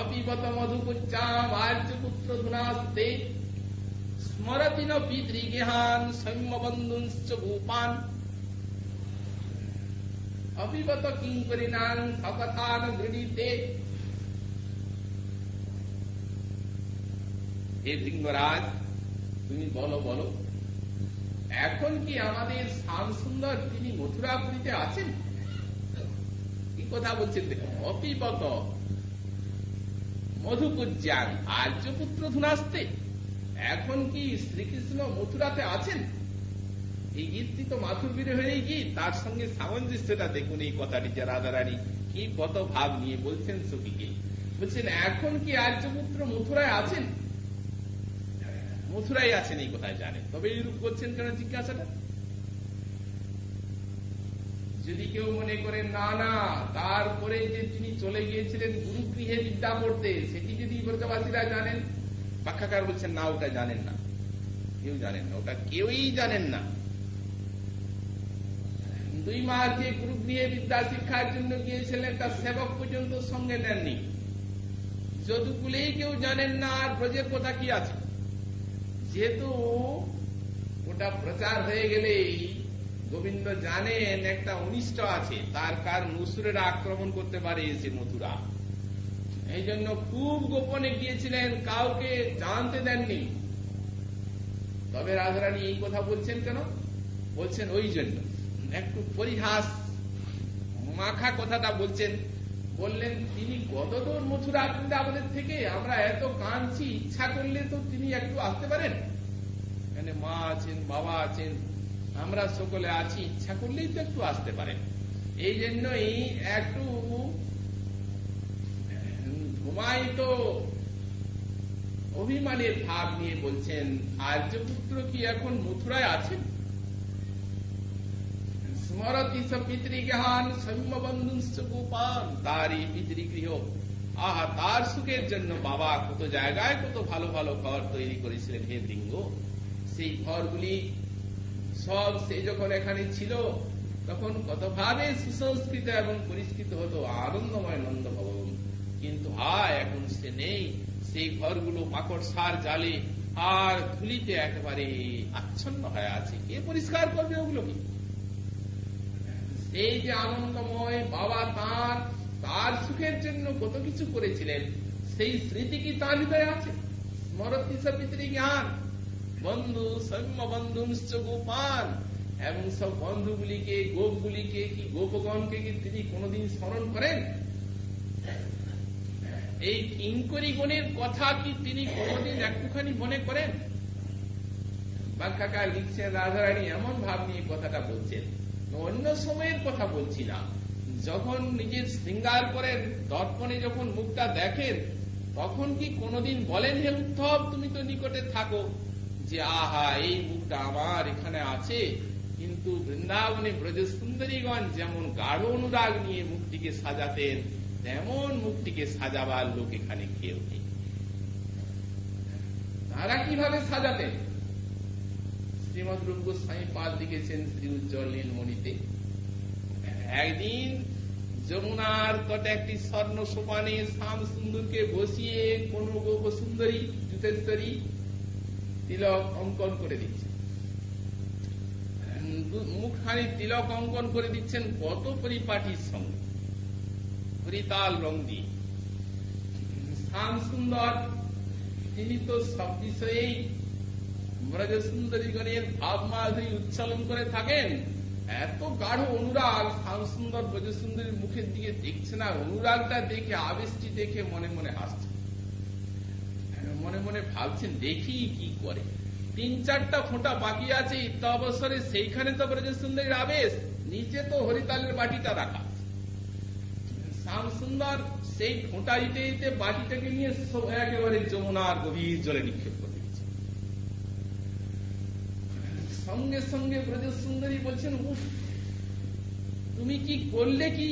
অপিবত মধুকুচ্চাম আর্যপুত্র ধুনাস্তে স্মরতি ন পিতৃগৃহান সৌম্যবন্ধুশ্চ ভূপান অপিবত কিঙ্করিণাং সকথান গৃহীতে। হে ভৃঙ্গরাজ, তুমি বলো বলো, এখন কি আমাদের শ্যাম সুন্দর তিনি মথুরাপুরীতে আছেন? কি কথা বলছেন দেখুন। অপিবত মধুকুজ্জান আর্যপুত্র ধুনাস্তে, এখন কি শ্রীকৃষ্ণ মথুরাতে আছেন? এই গীতটি তো মাথুরবীর হয়ে গীত, তার সঙ্গে সামঞ্জস্যটা দেখুন। এই কথাটি যে রাধারানী কি কত ভাব নিয়ে বলছেন সখীকে, বলছেন এখন কি আর্যপুত্র মথুরায় আছেন? মথুরায় আছেন এই কথায় জানেন, তবে এইরূপ করছেন কেন জিজ্ঞাসাটা? যদি কেউ মনে করেন না না তারপরে যে তিনি চলে গিয়েছিলেন গুরুগৃহে বিদ্যা পড়তে, সেটি যদি ব্রজবাসীরা জানেন, ব্যাখ্যাকার বলছেন না, ওটা জানেন না, কেউ জানেন না, ওটা কেউই জানেন না। 2 মাস যে গুরুগৃহে বিদ্যা শিক্ষার জন্য গিয়েছিলেন তার সেবক পর্যন্ত সঙ্গে নেননি। যদুকুলেই কেউ জানেন না আর ব্রজের কথা কি আছে। যেহেতু ওটা প্রচার হয়ে গেলেই গোবিন্দ জানেন একটা অনিষ্ট আছে, তার কারণ অসুরেরা আক্রমণ করতে পারে এসে মথুরা, এই জন্য খুব গোপনে গিয়েছিলেন, কাউকে জানতে দেননি। তবে রাধারানী এই কথা বলছেন কেন? বলছেন ওই জন্য, একটু পরিহাস মাখা কথাটা বলছেন। বললেন তিনি কতদূর মথুরা বৃন্দাবনের থেকে, আমরা এত কাঁদছি, ইচ্ছা করলে তো তিনি একটু আসতে পারেন, এখানে মা আছেন, বাবা আছেন, আমরা সকলে আছি, ইচ্ছা করলেই তো একটু আসতে পারেন। এই জন্যই একটু ঘুমায়িত অভিমানের ভাব নিয়ে বলছেন, আর্যপুত্র কি এখন মথুরায় আছেন? স্মরতি স পিতৃজ্ঞান সৌম্যবন্ধুশ্চ গোপাল, তারই পিতৃগৃহ, আহা তার সুখের জন্য বাবা কত জায়গায় কত ভালো ভালো ঘর তৈরি করেছিলেন হে বৃঙ্গ। সেই ঘরগুলি সব সে যখন এখানে ছিল তখন কতভাবে সুসংস্কৃত এবং পরিষ্কৃত হতো, আনন্দময় নন্দ ভবন। কিন্তু এখন সে নেই, সেই ঘরগুলো মাকড়সার জালে আর ধুলিতে একেবারে আচ্ছন্ন হয়ে আছে, কে পরিষ্কার করবে ওগুলোকে? এই যে আনন্দময় বাবা তার সুখের জন্য কত কিছু করেছিলেন, সেই স্মৃতি কি তার হৃদয়ে আছে? স্মরতি স পিতৃজ্ঞান বন্ধু সৌম্য বন্ধুশ্চ গোপাল, এবং সব বন্ধুগুলিকে, গোপগুলিকে কি গোপগণকে কি তিনি কোনদিন স্মরণ করেন? এই কিঙ্করী গণের কথা কি তিনি কোনদিন একটুখানি মনে করেন? ব্যাখ্যাকার লিখছেন, রাধারানী এমন ভাব নিয়ে কথাটা বলছেন, অন্য সময়ের কথা বলছি না, যখন নিজের শৃঙ্গার করেন, দর্পণে যখন মুখটা দেখেন, তখন কি কোনদিন বলেন হে উদ্ধব তুমি তো নিকটে থাকো, যে আহা এই মুখটা আমার এখানে আছে? কিন্তু বৃন্দাবনে ব্রজ সুন্দরীগণ যেমন গাঢ় অনুরাগ নিয়ে মুখটিকে সাজাতেন, তেমন মুখটিকে সাজাবার লোক এখানে কেউ নেই। তারা কিভাবে সাজাতেন? শ্রীমদ রূপ গোস্বামী পাদ লিখেছেন শ্রী উজ্জ্বল নীলমণিতে, একদিন যমুনার তটে একটি স্বর্ণ সোপানে শ্যাম সুন্দরকে বসিয়ে কোন গোপ সুন্দরী জুতেশ্বরী তিলক অঙ্কন করে দিচ্ছে, মুখখানি তিলক অঙ্কন করে দিচ্ছেন কত পরিপাটির সঙ্গে, হরিতাল রং দিয়ে। শ্যাম সুন্দর তিনি তো সব বিষয়েই ব্রজ সুন্দরীগণের ভাব মাধুরী উচ্চালন করে থাকেন, এত গাঢ় অনুরাগ শ্যাম সুন্দর ব্রজ সুন্দরীর মুখের দিকে দেখছে না, অনুরাগটা দেখে, আবেশটি দেখে মনে মনে হাসছে, মনে মনে ভাবছেন দেখি কি করে। 3-4টা ফোঁটা বাকি আছে ইত্য অবসরে, সেইখানে তো ব্রজ সুন্দরীর আবেশ, নিচে তো হরিতালের বাটিটা রাখা। শ্যাম সুন্দর সেই ফোঁটা দিতে দিতে বাটিটাকে নিয়ে একেবারে যমুনার গভীর জলে নিক্ষেপ করে দিচ্ছে। সঙ্গে সঙ্গে ব্রজ সুন্দরী বলছেন, উফ তুমি কি করলে? কি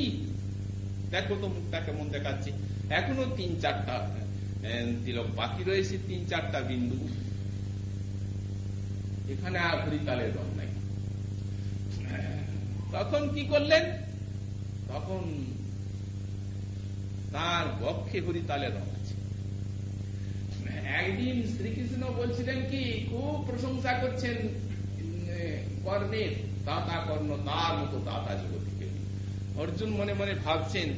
দেখো তো মুখটা কেমন দেখাচ্ছে, এখনো 3-4টা তিলক বাকি রয়েছে, 3-4টা বিন্দু, এখানে আর হরিতালের রং নাই। তখন কি করলেন? তখন তার বক্ষে হরিতালের রং আছে। একদিন শ্রীকৃষ্ণ বলছিলেন কি, খুব প্রশংসা করছেন কর্ণের, দাতা কর্ণ তার মতো দাতা জগৎকে। অর্জুন মনে মনে ভাবছেন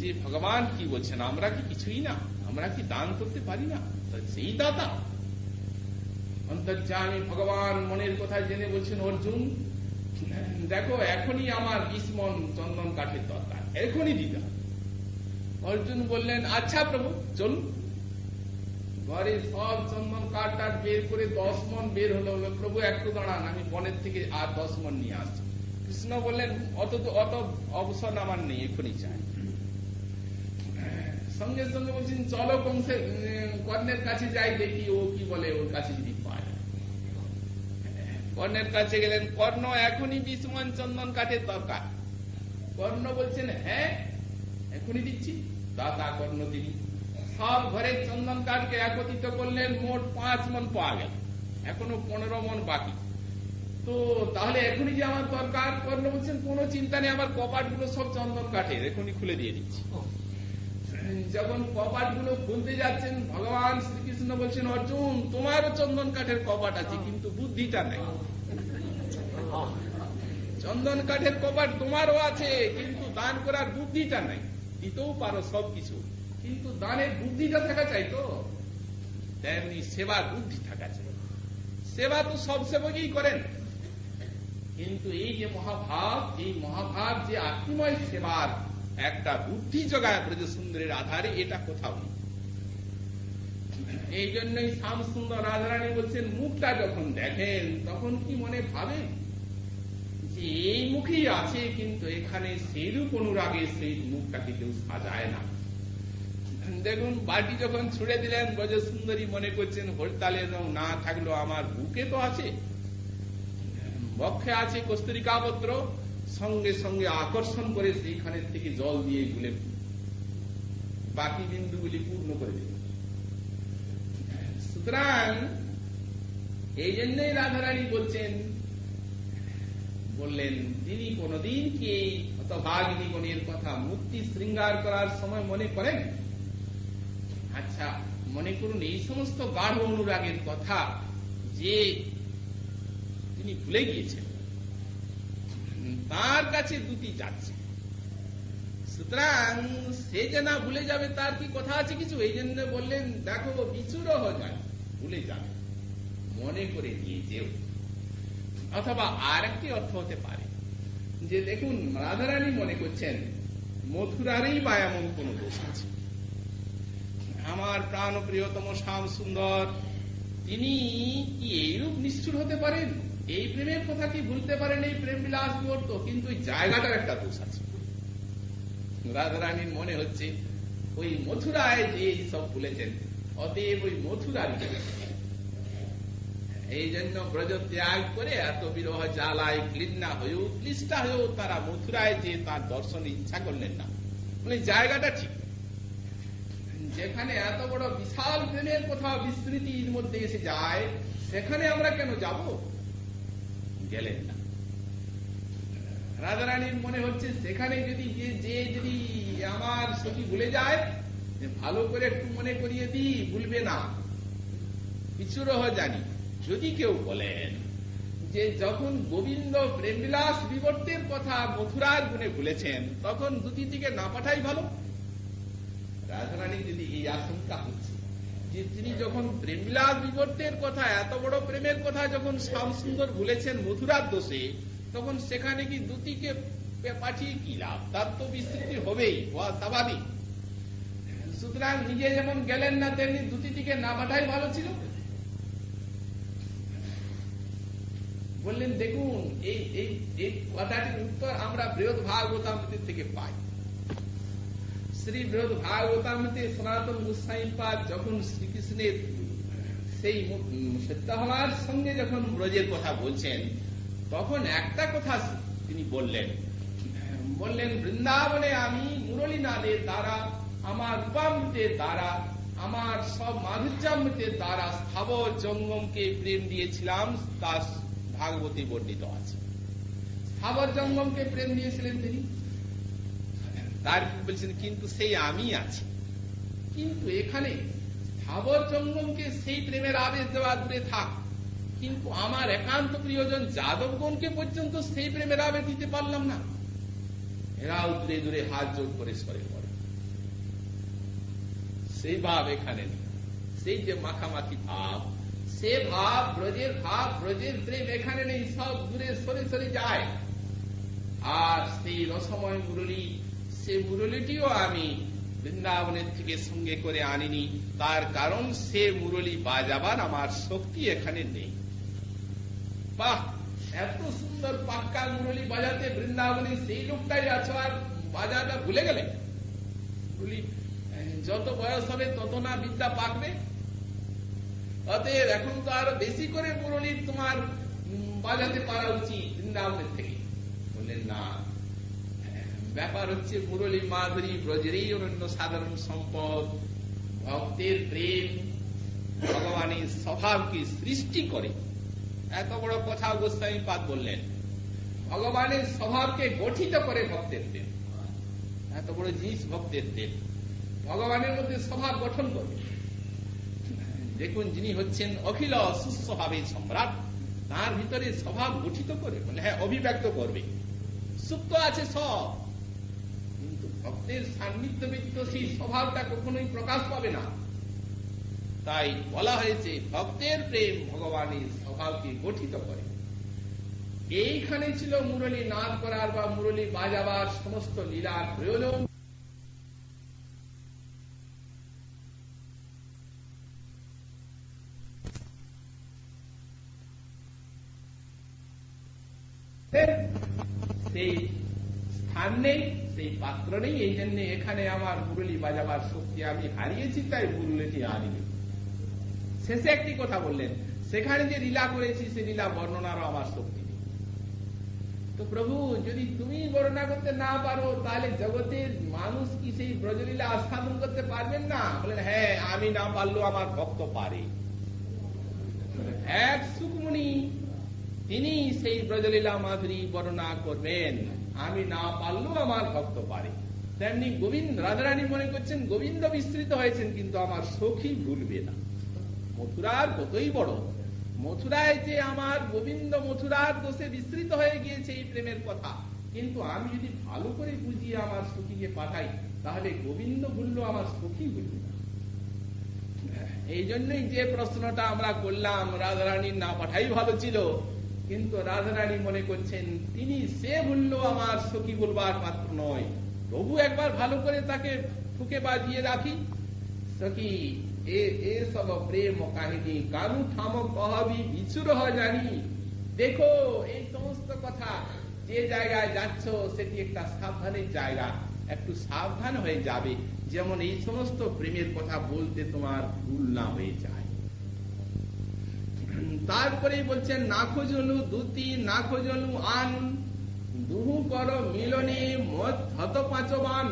যে ভগবান কি বলছেন, আমরা কি কিছুই না, আমরা কি দান করতে পারি না, সেই দাতা অন্তর্যামী ভগবান মনের কথা জেনে বলছেন, অর্জুন দেখো এখনই আমার 20 মণ চন্দন কাঠের দরকার, এখনই দিতে হবে। অর্জুন বললেন আচ্ছা প্রভু চলুন। ঘরে সব চন্দন কাঠ টাঠ বের করে 10 মণ বের হলো। প্রভু একটু দাঁড়ান, আমি বনের থেকে আর 10 মণ নিয়ে আসছি। কৃষ্ণ বললেন অত অবসর আমার নেই, এখনই চাই। সঙ্গে সঙ্গে বলছেন চলো কর্ণের কাছে যাই, দেখি ও কি বলে, ওর কাছে যদি পায়। কর্ণের কাছে গেলেন। কর্ণ, এখনই 20 মণ চন্দন কাঠের দরকার। কর্ণ বলছেন, হ্যাঁ এখনই দিচ্ছি। দাতা কর্ণ তিনি সব ঘরের চন্দন কাঠকে একত্রিত করলেন, মোট 5 মণ পাওয়া গেল, এখনো 15 মণ বাকি। তো তাহলে এখনই যে আমার দরকার। কর্ণ বলছেন, কোনো চিন্তা নেই, আমার কপাটগুলো সব চন্দন কাঠের, এখনই খুলে দিয়ে দিচ্ছি। যখন কপাটগুলো খুলতে যাচ্ছেন, ভগবান শ্রীকৃষ্ণ বলছেন, অর্জুন তোমারও চন্দন কাঠের কপাট আছে, কিন্তু বুদ্ধিটা নাই। চন্দন কাঠের কপাট তোমারও আছে, কিন্তু দান করার বুদ্ধিটা নাই। দিতেও পারো সবকিছু, কিন্তু দানের বুদ্ধিটা থাকা চাই। তো তেমনি সেবার বুদ্ধি থাকা চাই। সেবা তো সব সেবকই করেন, কিন্তু এই যে মহাভাব, এই মহাভাব যে আত্মময় সেবার একটা বুদ্ধি জোগায় ব্রজ সুন্দরের আধারে, এটা কোথাও নেই। এই জন্যই শ্যাম সুন্দর রাধারানী বলছেন, মুখটা যখন দেখেন তখন কি মনে ভাবেন যে এই মুখেই আছে, কিন্তু এখানে সেইরূপ অনুরাগে সেই মুখটাকে কেউ সাজায় না। দেখুন, বাটি যখন ছুড়ে দিলেন, ব্রজ সুন্দরী মনে করছেন হরতালে না থাকলো আমার বুকে তো আছে, বক্ষে আছে কস্তুরিকা পত্র, সঙ্গে সঙ্গে আকর্ষণ করে সেইখানের থেকে জল দিয়ে গুলে বাকি বিন্দুগুলি পূর্ণ করে দিল। সুতরাং এই জন্যই রাধারানী বললেন, তিনি কোনদিন কি এই হতভাগিনী গণের কথা মুক্তি শৃঙ্গার করার সময় মনে করেন? আচ্ছা মনে করুন, এই সমস্ত গাঢ় অনুরাগের কথা যে তিনি ভুলে গিয়েছেন, তার কাছে দুটি যাচ্ছে। সুতরাং সে যে না ভুলে যাবে তার কি কথা আছে কিছু? এই জন্য বললেন, দেখো বিচুর হয়ে যায়, ভুলে যাবে, মনে করে নিয়ে যেও। অথবা আর একটি অর্থ হতে পারে যে দেখুন, রাধারানী মনে করছেন মথুরারই বা এমন কোন দোষ আছে। আমার প্রাণ প্রিয়তম শ্যাম সুন্দর তিনি কি এইরূপ নিষ্ঠুর হতে পারেন? এই প্রেমের কথা কি ভুলতে পারেন? এই প্রেম বিলাস করতো, কিন্তু ওই জায়গাটার একটা দোষ আছে। রাধারানীর মনে হচ্ছে ওই মথুরায় যে সব ভুলেছেন, অতএব ওই মথুরার এই জন্য ব্রজ ত্যাগ করে এত বিরহ জ্বালায় ঘৃণা হয়েও ক্লিষ্টা হয়েও তারা মথুরায় যে তার দর্শনে ইচ্ছা করলেন না। মানে জায়গাটা ঠিক, যেখানে এত বড় বিশাল প্রেমের কথা বিস্তৃতির মধ্যে এসে যায়, সেখানে আমরা কেন যাব? গেলেন না। রাধারানীর মনে হচ্ছে সেখানে যদি যদি আমার সখী ভুলে যায়, ভালো করে একটু মনে করিয়ে দিই, ভুলবে না। বিচুরহ জানি, যদি কেউ বলেন যে যখন গোবিন্দ প্রেমবিলাস বিবর্তের কথা মথুরার গুণে ভুলেছেন, তখন দুটি দিকে না পাঠাই ভালো। রাধারানী যদি এই আশঙ্কা হচ্ছে যে তিনি যখন প্রেমবিলাস বিবর্তের কথা, এত বড় প্রেমের কথা যখন শ্যাম সুন্দর ভুলেছেন মথুরার দোষে, তখন সেখানে কি দুটিকে পাঠিয়ে কি লাভ? তার তো বিস্তৃতি হবেই, স্বাভাবিক। সুতরাং নিজে যেমন গেলেন না, তেমনি দুটিকে না পাঠাই ভালো ছিল। বললেন, দেখুন এই কথাটির উত্তর আমরা বৃহৎ ভাগবতামৃত থেকে পাই। শ্রী বৃহৎ ভাগবতামৃতে সনাতন গোস্বামীপাদ যখন শ্রীকৃষ্ণের সেই সত্যাহলার সঙ্গে যখন ব্রজের কথা বলছেন, তখন একটা কথা তিনি বললেন, বৃন্দাবনে আমি মুরলীনাথের দ্বারা, আমার রূপামৃতের দ্বারা, আমার সব মাধুর্যামৃতের দ্বারা স্থাবর জঙ্গমকে প্রেম দিয়েছিলাম, তা ভাগবতী বর্ণিত আছে। স্থাবর জঙ্গমকে প্রেম দিয়েছিলেন তিনি। তার বলছেন, কিন্তু সেই আমি আছি। কিন্তু এখানে স্থাবর জঙ্গমকে সেই প্রেমের আবেশ দেওয়া দূরে থাক, কিন্তু আমার একান্ত প্রিয়জন যাদবগণকে পর্যন্ত সেই প্রেমের আবেশ দিতে পারলাম না। এরাও দূরে দূরে হাত জোড় করে সরে পড়ে। সেই ভাব এখানে নেই। সেই যে মাখামাখি ভাব, সে ভাব, ব্রজের ভাব, ব্রজের প্রেম এখানে নেই, সব দূরে সরে সরে যায়। আর সেই রসময় মুরলী, সে মুরলীটিও আমি বৃন্দাবনের থেকে সঙ্গে করে আনিনি, তার কারণ সে মুরলী বাজাবার আমার শক্তি এখানে নেই। বাহ, এত সুন্দর পাক্কা মুরলী বাজাতে বৃন্দাবনে সেই লোকটাই আছে, আর বাজাটা ভুলে গেলে? মুরলী যত বয়স হবে তত না বিদ্যা পাকবে। অতএব এখন তো আরো বেশি করে মুরলীর তোমার বাজাতে পারা উচিত বৃন্দাবনের থেকে। বললেন না, ব্যাপার হচ্ছে মুরলী মাধুরী ব্রজেরই অনন্য সাধারণ সম্পদ। ভক্তের প্রেম ভগবানের স্বভাবকে সৃষ্টি করে। এত বড় কথা গোস্বামী পাদ বললেন, ভগবানের স্বভাবকে গঠিত করে ভক্তের প্রেম। এত বড় জিনিস ভক্তের প্রেম, ভগবানের মধ্যে স্বভাব গঠন করবে। দেখুন, যিনি হচ্ছেন অখিল সুস্বভাবের সম্রাট, তার ভিতরে স্বভাব গঠিত করে, বলে হ্যাঁ অভিব্যক্ত করবে। সুপ্ত আছে সব, কিন্তু ভক্তের সান্নিধ্য ব্যতীত সেই স্বভাবটা কখনোই প্রকাশ পাবে না। তাই বলা হয়েছে ভক্তের প্রেম ভগবানের স্বভাবকে গঠিত করে। এইখানে ছিল মুরলী নাদ করার বা মুরলী বাজাবার সমস্ত লীলার প্রয়োজন। সেই স্থান নেই, সেই পাত্র নেই, এই জন্য এখানে আমার মুরলী বাজাবার শক্তি আমি হারিয়েছি, তাই মুরলীটি আনিনি। শেষে একটি কথা বললেন, সেখানে যে লীলা করেছি সে লীলা বর্ণনারও আমার শক্তি নেই। তো প্রভু, যদি তুমি বর্ণনা করতে না পারো, তাহলে জগতের মানুষ কি সেই ব্রজলীলা আস্বাদন করতে পারবেন না? বলেন হ্যাঁ, আমি না পারলেও আমার ভক্ত পারে। এক সুকমণি, তিনি সেই ব্রজলীলা মাধুরী বর্ণনা করবেন, আমি না পারলেও আমার ভক্ত পারে। তেমনি গোবিন্দ, রাধারানী মনে করছেন গোবিন্দ বিস্তৃত হয়েছেন, কিন্তু আমার সখী ভুলবে না। মথুরার কতই বড়, মথুরায় যে আমার গোবিন্দ মথুরার দোষে বিস্তৃত হয়ে গিয়েছে এই প্রেমের কথা, কিন্তু আমি যদি ভালো করে বুঝিয়ে আমার সখীকে পাঠাই, তাহলে গোবিন্দ ভুললো, আমার সখী ভুলবে না। এই জন্যই যে প্রশ্নটা আমরা করলাম, রাধারানীর না পাঠাই ভালো ছিল, কিন্তু রাধারানী মনে করছেন তিনি সে ভুললো, আমার সখী বলবার মাত্র নয়। প্রভু একবার ভালো করে তাকে ঠুকে বাজিয়ে রাখি, সখী এ সব প্রেম কাহিনী কানু থাম কহাবি বিচুর জানি। দেখো, এই সমস্ত কথা, যে জায়গায় যাচ্ছ সেটি একটা সাবধানের জায়গা, একটু সাবধান হয়ে যাবে, যেমন এই সমস্ত প্রেমের কথা বলতে তোমার ভুল না হয়ে যায়। তারপরেই বলছেন, না খোঁজনু দুতি না খোঁজনু আন, দুহু কর মিলনে মত হত পাঁচবান।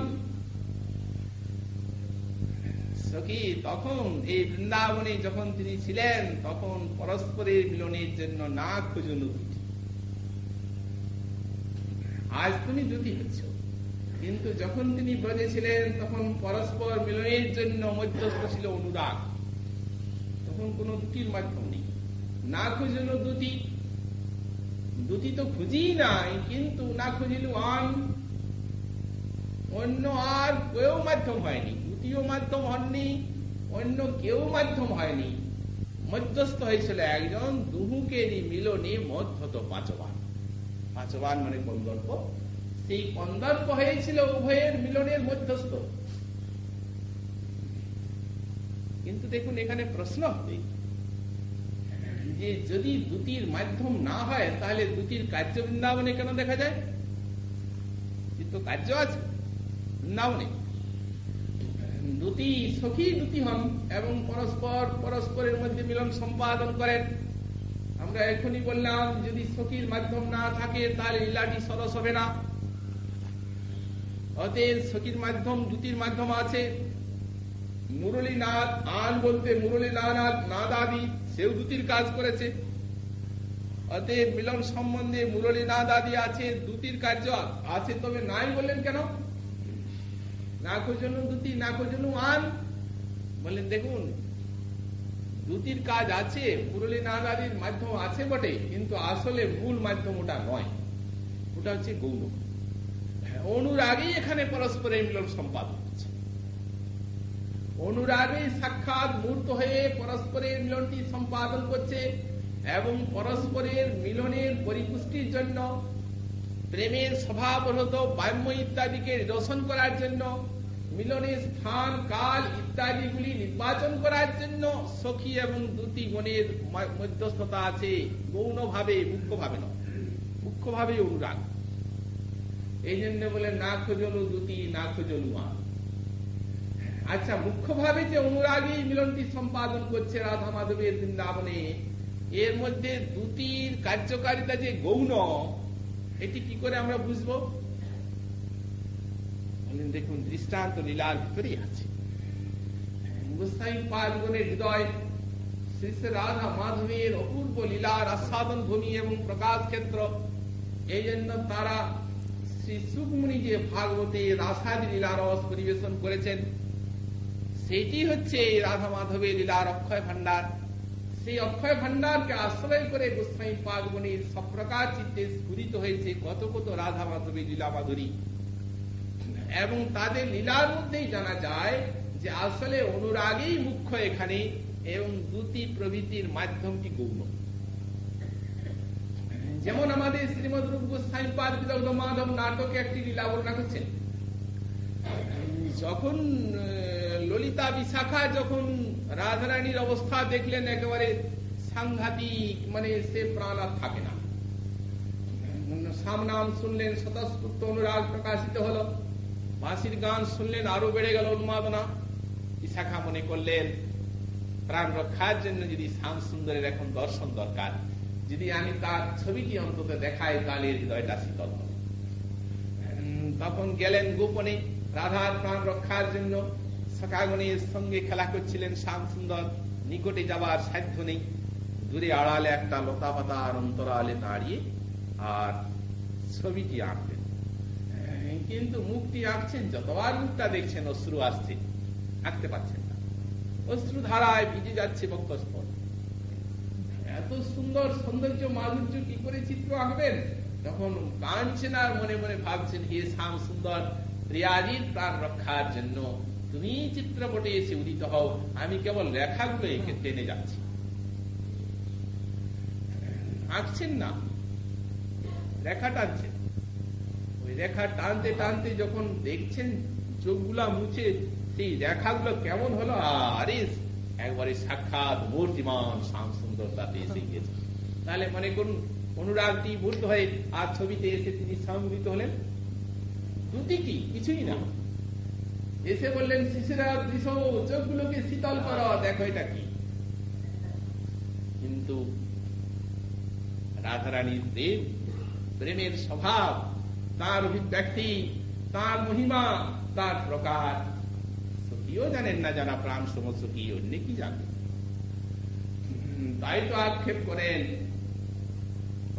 সখী, তখন এই বৃন্দাবনে যখন তিনি ছিলেন, তখন পরস্পরের মিলনের জন্য না খোঁজনু দুটি। আজ তুমি দুটি হচ্ছ, কিন্তু যখন তিনি ব্রজে ছিলেন তখন পরস্পর মিলনের জন্য মধ্যস্থ ছিল অনুরাগ, তখন কোন দুটির মাধ্যম নেই। না খুঁজল দুটি, দুটি তো খুঁজি নাই, কিন্তু না খুঁজিল আন, অন্য আর কেউ মাধ্যম হয়নি, দুটিও মাধ্যম হননি, অন্য কেউ মাধ্যম হয়নি। মধ্যস্থ হয়েছিল একজন, দুহুকেরই মিলনে মধ্যত পাঁচবান। পাঁচবান মানে কন্দর্প, সেই কন্দর্প হয়েছিল উভয়ের মিলনের মধ্যস্থ। কিন্তু দেখুন, এখানে প্রশ্ন হবে যে যদি দুটির মাধ্যম না হয়, তাহলে দুটির কার্য বৃন্দাবনে কেন দেখা যায়? কিন্তু কার্য আছে বৃন্দাবনে। দুটি সখী দুটি হন এবং পরস্পরের মধ্যে মিলন সম্পাদন করেন। আমরা এখনই বললাম, যদি সখীর মাধ্যম না থাকে তাহলে লীলাটি সরস হবে না। অতএব সখীর মাধ্যম, দুটির মাধ্যম আছে। মুরলীনাথ আন বলতে মুরলীনাথ আদি, সেও দুটির কাজ করেছে। অতএব মিলন সম্বন্ধে মুরলীনাথ আদি আছে, দুটির কার্য আছে। তবে নাই বললেন কেন? না খোঁজনু দুটি না খোঁজনু আন বললেন। দেখুন, দুটির কাজ আছে, মুরলীনাথ আদির মাধ্যম আছে বটে, কিন্তু আসলে মূল মাধ্যম ওটা নয়, ওটা হচ্ছে গৌণ অনুরাগেই এখানে পরস্পরের মিলন সম্পাদন হচ্ছে। অনুরাগে সাক্ষাৎ মূর্ত হয়ে পরস্পরের মিলনটি সম্পাদন করছে এবং পরস্পরের মিলনের পরিপুষ্টির জন্য, প্রেমের স্বভাবরত বাম্য ইত্যাদিকে রোশন করার জন্য, মিলনের স্থান কাল ইত্যাদিগুলি নির্বাচন করার জন্য সখী এবং দুটি গণের মধ্যস্থতা আছে, গৌণভাবে, মুখ্যভাবে নয়। মুখ্যভাবে অনুরাগ। এই জন্য বলে না খোঁজলু দুটি না খোঁজলু আন। আচ্ছা, মুখ্যভাবে যে অনুরাগী মিলনটি সম্পাদন করছে রাধা মাধবের বৃন্দাবনে, এর মধ্যে দুটির কার্যকারিতা যে গৌণ, এটি কি করে আমরা বুঝবো? দেখুন, দৃষ্টান্ত লীলার ভিতরেই আছে। গোসাই পাঁচগণের হৃদয় শ্রী শ্রী রাধা মাধবের অপূর্ব লীলার আস্বাদন ভূমি এবং প্রকাশ ক্ষেত্র। এই জন্য তারা শ্রী সুকমুনি যে ভাগবতে রাসাদি লীলারস পরিবেশন করেছেন, সেটি হচ্ছে রাধা মাধবের লীলার অক্ষয় ভান্ডার। সেই অক্ষয় ভান্ডারকে আশ্রয় করে গোস্বামী পাদমণির সব প্রকার চিত্তে স্ফুরিত হয়েছে কত কত রাধা মাধবের লীলা মাধুরী। এবং তাদের লীলার মধ্যেই জানা যায় যে আসলে অনুরাগেই মুখ্য এখানে, এবং দুটি প্রভৃতির মাধ্যমটি গৌণ। যেমন আমাদের শ্রীমদ রূপ গোস্বামী পাদ বিদগ্ধ মাধব নাটকে একটি লীলা বর্ণনা করছেন। যখন ললিতা বিশাখা যখন রাধারানীর অবস্থা দেখলেন একেবারে সাংঘাতিক, মানে সে প্রাণ আর থাকে না। সামনাম শুনলেন, স্বতঃস্ফূর্ত অনুরাগ প্রকাশিত হলো। বাঁশির গান শুনলেন, আরো বেড়ে গেল উন্মাদনা। বিশাখা মনে করলেন প্রাণ রক্ষার জন্য যদি শ্যাম সুন্দরের এখন দর্শন দরকার, যদি আমি তার ছবিটি অন্তত দেখাই তাহলে হৃদয়টা শীতল হবে। তখন গেলেন গোপনে রাধার প্রাণ রক্ষার জন্য। সখাগণের সঙ্গে খেলা করছিলেন শ্যাম সুন্দর, নিকটে যাবার সাধ্য নেই। দূরে আড়ালে একটা লতা পাতার অন্তরালে দাঁড়িয়ে আর ছবিটি আঁকলেন। কিন্তু মুখটি আঁকছেন, যতবার মুখটা দেখছেন অশ্রু আসছে, আঁকতে পারছেন না। অশ্রু ধারায় ভিজে যাচ্ছে বক্ষস্থল। এত সুন্দর সৌন্দর্য মাধুর্য কি করে চিত্র আঁকবেন? তখন কাঁদছেন আর মনে মনে ভাবছেন, হে শ্যাম সুন্দর, প্রিয়াজির প্রাণ রক্ষার জন্য তুমি চিত্রপটে এসে উদিত হও, আমি কেবল রেখাগুলো একে টেনে যাচ্ছি। আঁকছেন না, রেখা টানছেন। ওই রেখা টানতে টানতে যখন দেখছেন চোখগুলা মুছে সেই রেখাগুলো কেমন হলো, আরে একবারে সাক্ষাৎ মূর্তিমান শ্যাম সুন্দর তাতে এসে গিয়েছে। তাহলে মনে করুন অনুরাগটি ভূত হয়ে আর ছবিতে এসে তিনি সংগৃহীত হলেন। দুটি কি, কিছুই না। এসে বললেন, শিশিরা দৃশ্য, চোখগুলোকে শীতল করো, দেখো এটা কি। কিন্তু রাধারানীর প্রেম, প্রেমের স্বভাব, তার অভিব্যক্তি, তার মহিমা, তার প্রকার সখীও জানেন না, যারা প্রাণ সমস্ত কি অন্য কি জানে। তাই তো আক্ষেপ করেন,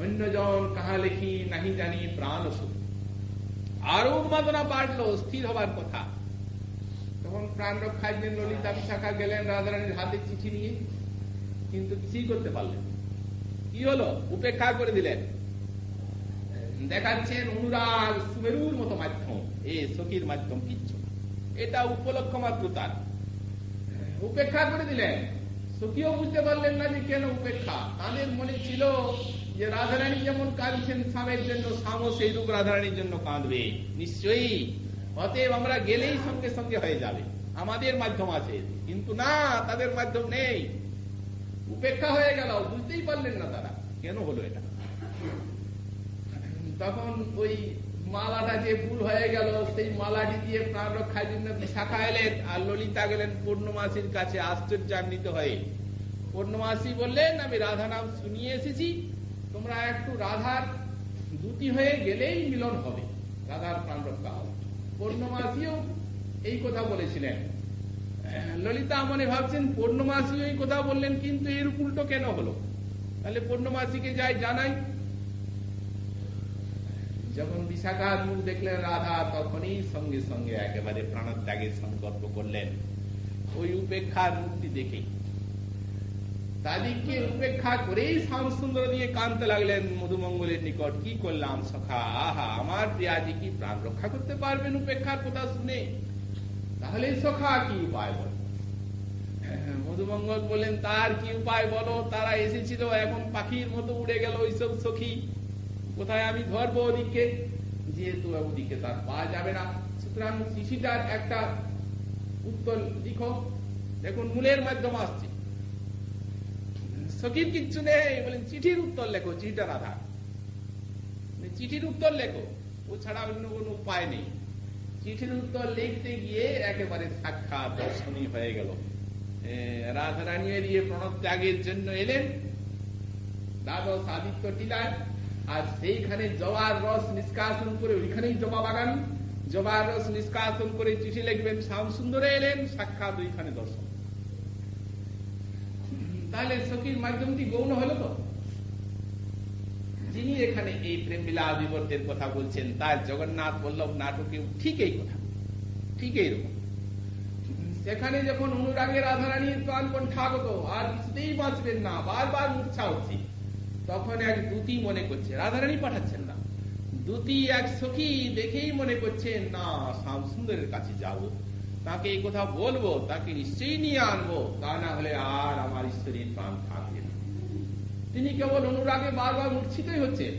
অন্যজন কাহা লেখি নাহি জানি প্রাণ সুখ। আরো উন্মাদনা বাড়লো, স্থির হবার কথা। তখন প্রাণ রক্ষার জন্য ললিতা বিশাখা গেলেন রাধারানীর হাতে চিঠি নিয়ে, কিন্তু কিছুই করতে পারলেন। কি হলো? উপেক্ষা করে দিলেন। দেখাচ্ছেন অনুরাগ সুমেরুর মতো মাধ্যম, এ সখীর মাধ্যম কিচ্ছু, এটা উপলক্ষ মাত্র। তার উপেক্ষা করে দিলেন। সখীও বুঝতে পারলেন না যে কেন উপেক্ষা। তাদের মনে ছিল যে রাধারানী যেমন কাঁদছেন স্বামীর জন্য, স্বামী সেই রূপ রাধারানীর জন্য কাঁদবে নিশ্চয়ই, অতএব আমরা গেলেই সঙ্গে সঙ্গে হয়ে যাবে, আমাদের মাধ্যম আছে। কিন্তু না, তাদের মাধ্যম নেই। উপেক্ষা হয়ে গেল, বুঝতেই পারলেন না তারা কেন হলো এটা। তখন ওই মালাটা যে ভুল হয়ে গেল, সেই মালাটি দিয়ে প্রাণ রক্ষার জন্য বিশাখা এলেন, আর ললিতা গেলেন পূর্ণমাসীর কাছে আশ্চর্যান্বিত হয়ে। পূর্ণমাসী বললেন, আমি রাধা নাম শুনিয়ে এসেছি, তোমরা একটু রাধার দুটি হয়ে গেলেই মিলন হবে, রাধার প্রাণ রক্ষা হবে। পূর্ণমাসীও এই কথা বলেছিলেন। ললিতা মনে ভাবছেন পূর্ণমাসীও এই কথা বললেন, কিন্তু এর উল্টো কেন হলো? তাহলে পূর্ণমাসীকে যাই জানাই। যখন বিশাখার মুখ দেখলেন রাধা, তখনই সঙ্গে সঙ্গে একেবারে প্রাণত্যাগের সংকল্প করলেন। ওই উপেক্ষার মুক্তি দেখে তাদেরকে উপেক্ষা করেই শ্যামসুন্দর নিয়ে কাঁদতে লাগলেন মধুমঙ্গলের নিকট। কি করলাম সখা, আহা, আমার প্রিয়াজি কি প্রাণ রক্ষা করতে পারবেন উপেক্ষার কথা শুনে? তাহলে সখা কি উপায় বল? মধুমঙ্গল বলেন, তার কি উপায় বলো? তারা এসেছিল, এখন পাখির মতো উড়ে গেল ওইসব সখী। কোথায় আমি ধরবো ওদিকে? যেহেতু ওদিকে তার পাওয়া যাবে না, সুতরাং চিঠিটার একটা উত্তর লিখো। দেখুন মূলের মাধ্যম আসছে, সখীর কিচ্ছু নেই। বলেন চিঠির উত্তর লেখো, চিঠিটা রাধা, চিঠির উত্তর লেখো, ও ছাড়া অন্য কোনো উপায় নেই। চিঠির উত্তর লিখতে গিয়ে একেবারে সাক্ষাৎ দর্শনী হয়ে গেল। রাধারানী এড়িয়ে প্রণত্যাগের জন্য এলেন, দ্বাদশ আদিত্য টিলায়, আর সেইখানে জবার রস নিষ্কাশন করে, ওইখানেই জবা বাগান, জবার রস নিষ্কাশন করে চিঠি লিখবেন, শ্যামসুন্দরে এলেন, সাক্ষাৎ ওইখানে দর্শন। তাহলে সখীর মাধ্যমটি গৌণ হলো তো। যিনি এখানে এই প্রেম বিলাস বিবর্তের কথা বলছেন, তার জগন্নাথ বল্লভ নাটকেও ঠিক এই কথা, ঠিক এইরকম। সেখানে যখন অনুরাগের রাধারানীর প্রাণপণ ঠাগত, আর কিছুতেই বাঁচবেন না, বারবার মূর্ছা হচ্ছে, তখন এক দূতী মনে করছে, রাধারানী পাঠাচ্ছেন না, দূতী এক সখী দেখেই মনে করছেন, না শ্যামসুন্দরের কাছে যাব, তাকে এই কথা বলবো, তাকে নিশ্চয়ই নিয়ে আনবো, তা না হলে আর আমার ঈশ্বরের প্রাণ থাকবে না। তিনি কেবল অনুরাগে বারবার মূর্ছিতই হচ্ছেন।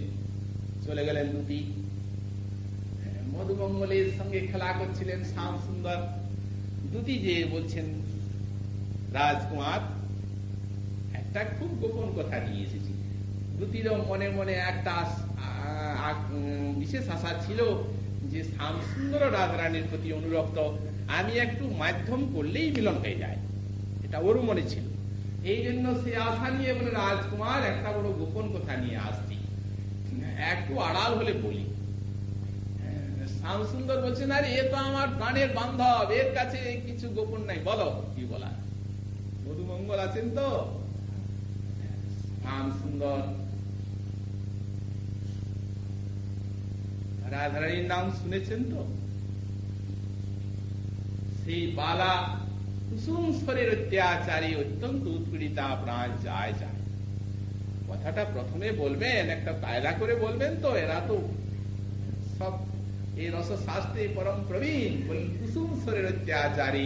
চলে গেলেন দূতী। মধুমঙ্গলের সঙ্গে খেলা করছিলেন শ্যামসুন্দর। দূতী যে বলছেন, রাজকুমার একটা খুব গোপন কথা নিয়ে এসেছি। দূতীরও মনে মনে একটা বিশেষ আশা ছিল যে শ্যামসুন্দর রাধারানীর প্রতি অনুরক্ত, আমি একটু মাধ্যম করলেই মিলন হয়ে যায়, এটা ওর মনে ছিল। এই জন্য সে আশা নিয়ে বলে, রাজকুমার একটা বড় গোপন কথা নিয়ে আসছি, একটু আড়াল হলে বলি। শ্যামসুন্দর বলছেন, আরে এ তো আমার প্রাণের বান্ধব, এর কাছে কিছু গোপন নাই, বলো কি বলা। মধুমঙ্গল আছেন তো? শ্যামসুন্দর, রাধারানীর নাম শুনেছেন তো? সেই বালা কুসুম স্বরের অত্যাচারী অত্যন্ত উৎপীড়িতা প্রাণ যায় যায়। কথাটা প্রথমে বলবেন, একটা কায়দা করে বলবেন তো, এরা তো সব এই রসশাস্ত্রে পরম প্রবীণ। কুসুম স্বরের অত্যাচারী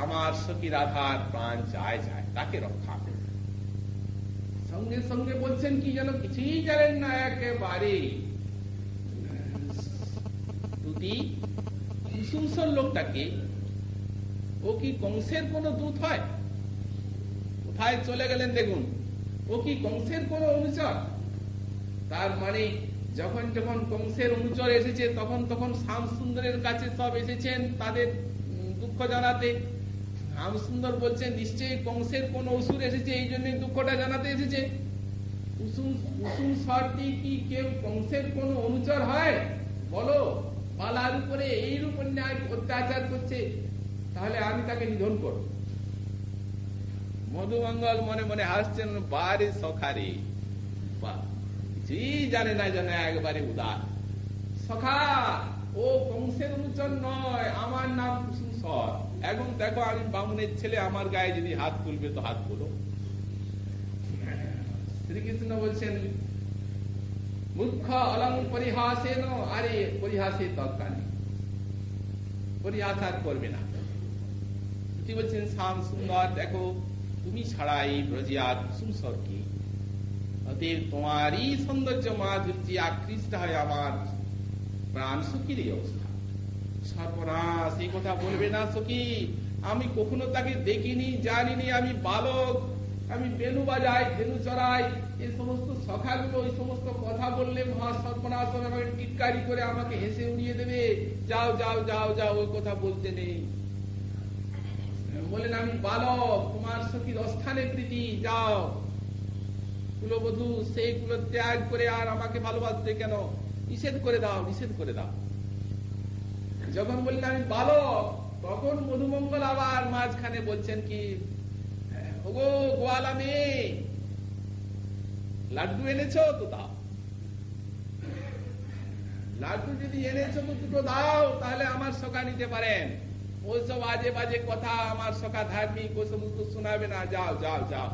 আমার সখী রাধার প্রাণ যায় যায়, তাকে রক্ষা করবে। সঙ্গে সঙ্গে বলছেন কি যেন কিছুই জানেন না একেবারে। দূতী, কুসুম স্বর লোকটাকে, ও কি কংসের কোন দূত হয়? কোথায় চলে গেলেন দেখুন, ও কি কংসের কোন অনুচর? তার মানে যখন যখন কংসের অনুচর এসেছে, তখন তখন শ্যামসুন্দরের কাছে সব এসেছেন তাদের দুঃখ জানাতে। শ্যামসুন্দর বলছেন, নিশ্চয়ই কংসের কোন অসুর এসেছে, এই জন্যই দুঃখটা জানাতে এসেছে। কুসুম স্বরটি কি কেউ কংসের কোন অনুচর হয়? বলো, বালার উপরে এইরূপ অন্যায় অত্যাচার করছে, তাহলে আমি তাকে নিধন করব। মধুমঙ্গল মনে মনে হাসছেন, বারে সখারে, কিছুই জানে না, জানে একবারে উদার। সখা, ও কংসের অনুচর নয়, আমার নাম কুসুম স্বর। এখন দেখো, আমি বামুনের ছেলে, আমার গায়ে যদি হাত তুলবে তো হাত তুলো। শ্রীকৃষ্ণ বলছেন, মূর্খ অলং পরিহাসেন, আরে পরিহাসে দরকার নেই, পরিহাস আর করবে না। বলছেন, শ্যামসুন্দর দেখো, তুমি ছাড়া এই ব্রজে আর কুসুম স্বর কি? অতএব তোমারই সৌন্দর্য মাধুর্যে আকৃষ্ট হয় আমার প্রাণ সখীর এই অবস্থা। সর্বনাশ, এই কথা বলবে না সখী, আমি কখনো তাকে দেখিনি, জানিনি, আমি বালক, আমি বেনু বাজাই, বেনু চড়াই, এই সমস্ত সখাগুলো এই সমস্ত কথা বললে মহা সর্বনাশ হবে, আমাকে টিটকারি করে আমাকে হেসে উড়িয়ে দেবে। যাও যাও যাও যাও, ওই কথা বলতে নেই। বলেন, আমি বালক, তোমার সখীর অস্থানে প্রীতি, যাও। কুলবধূ, সেই কুল ত্যাগ করে আর আমাকে ভালোবাসতে কেন? নিষেধ করে দাও, নিষেধ করে দাও। যখন বললেন আমি বালক, তখন মধুমঙ্গল আবার মাঝখানে বলছেন কি, ওগো গোয়ালা মেয়ে, লাড্ডু এনেছো তো দাও, লাড্ডু যদি এনেছো তো দুটো দাও, তাহলে আমার সখা নিতে পারেন। ওইসব বাজে বাজে কথা আমার সখা ধার্মিক, ওই সমস্ত শোনাবে না, যাও যাও যাও।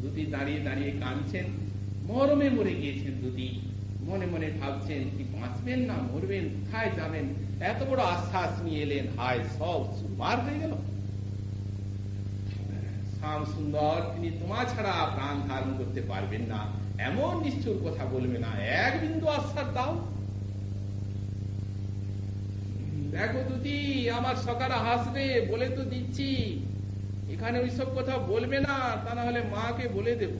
দূতী দাঁড়িয়ে দাঁড়িয়ে কাঁদছেন, মরমে মরে গিয়েছেন দূতী। মনে মনে ভাবছেন, কি বাঁচবেন না মরবেন, কোথায় যাবেন? এত বড় আশ্বাস নিয়ে এলেন, হায় সব সুমার হয়ে গেল। শ্যামসুন্দর, তিনি তোমা ছাড়া প্রাণ ধারণ করতে পারবেন না, এমন নিষ্ঠুর কথা বলবে না, এক বিন্দু আশ্বাস দাও। দেখো দূতী, আমার সখারা হাসবে, বলে তো দিচ্ছি, এখানে ওইসব কথা বলবে না, তা না হলে মাকে বলে দেব।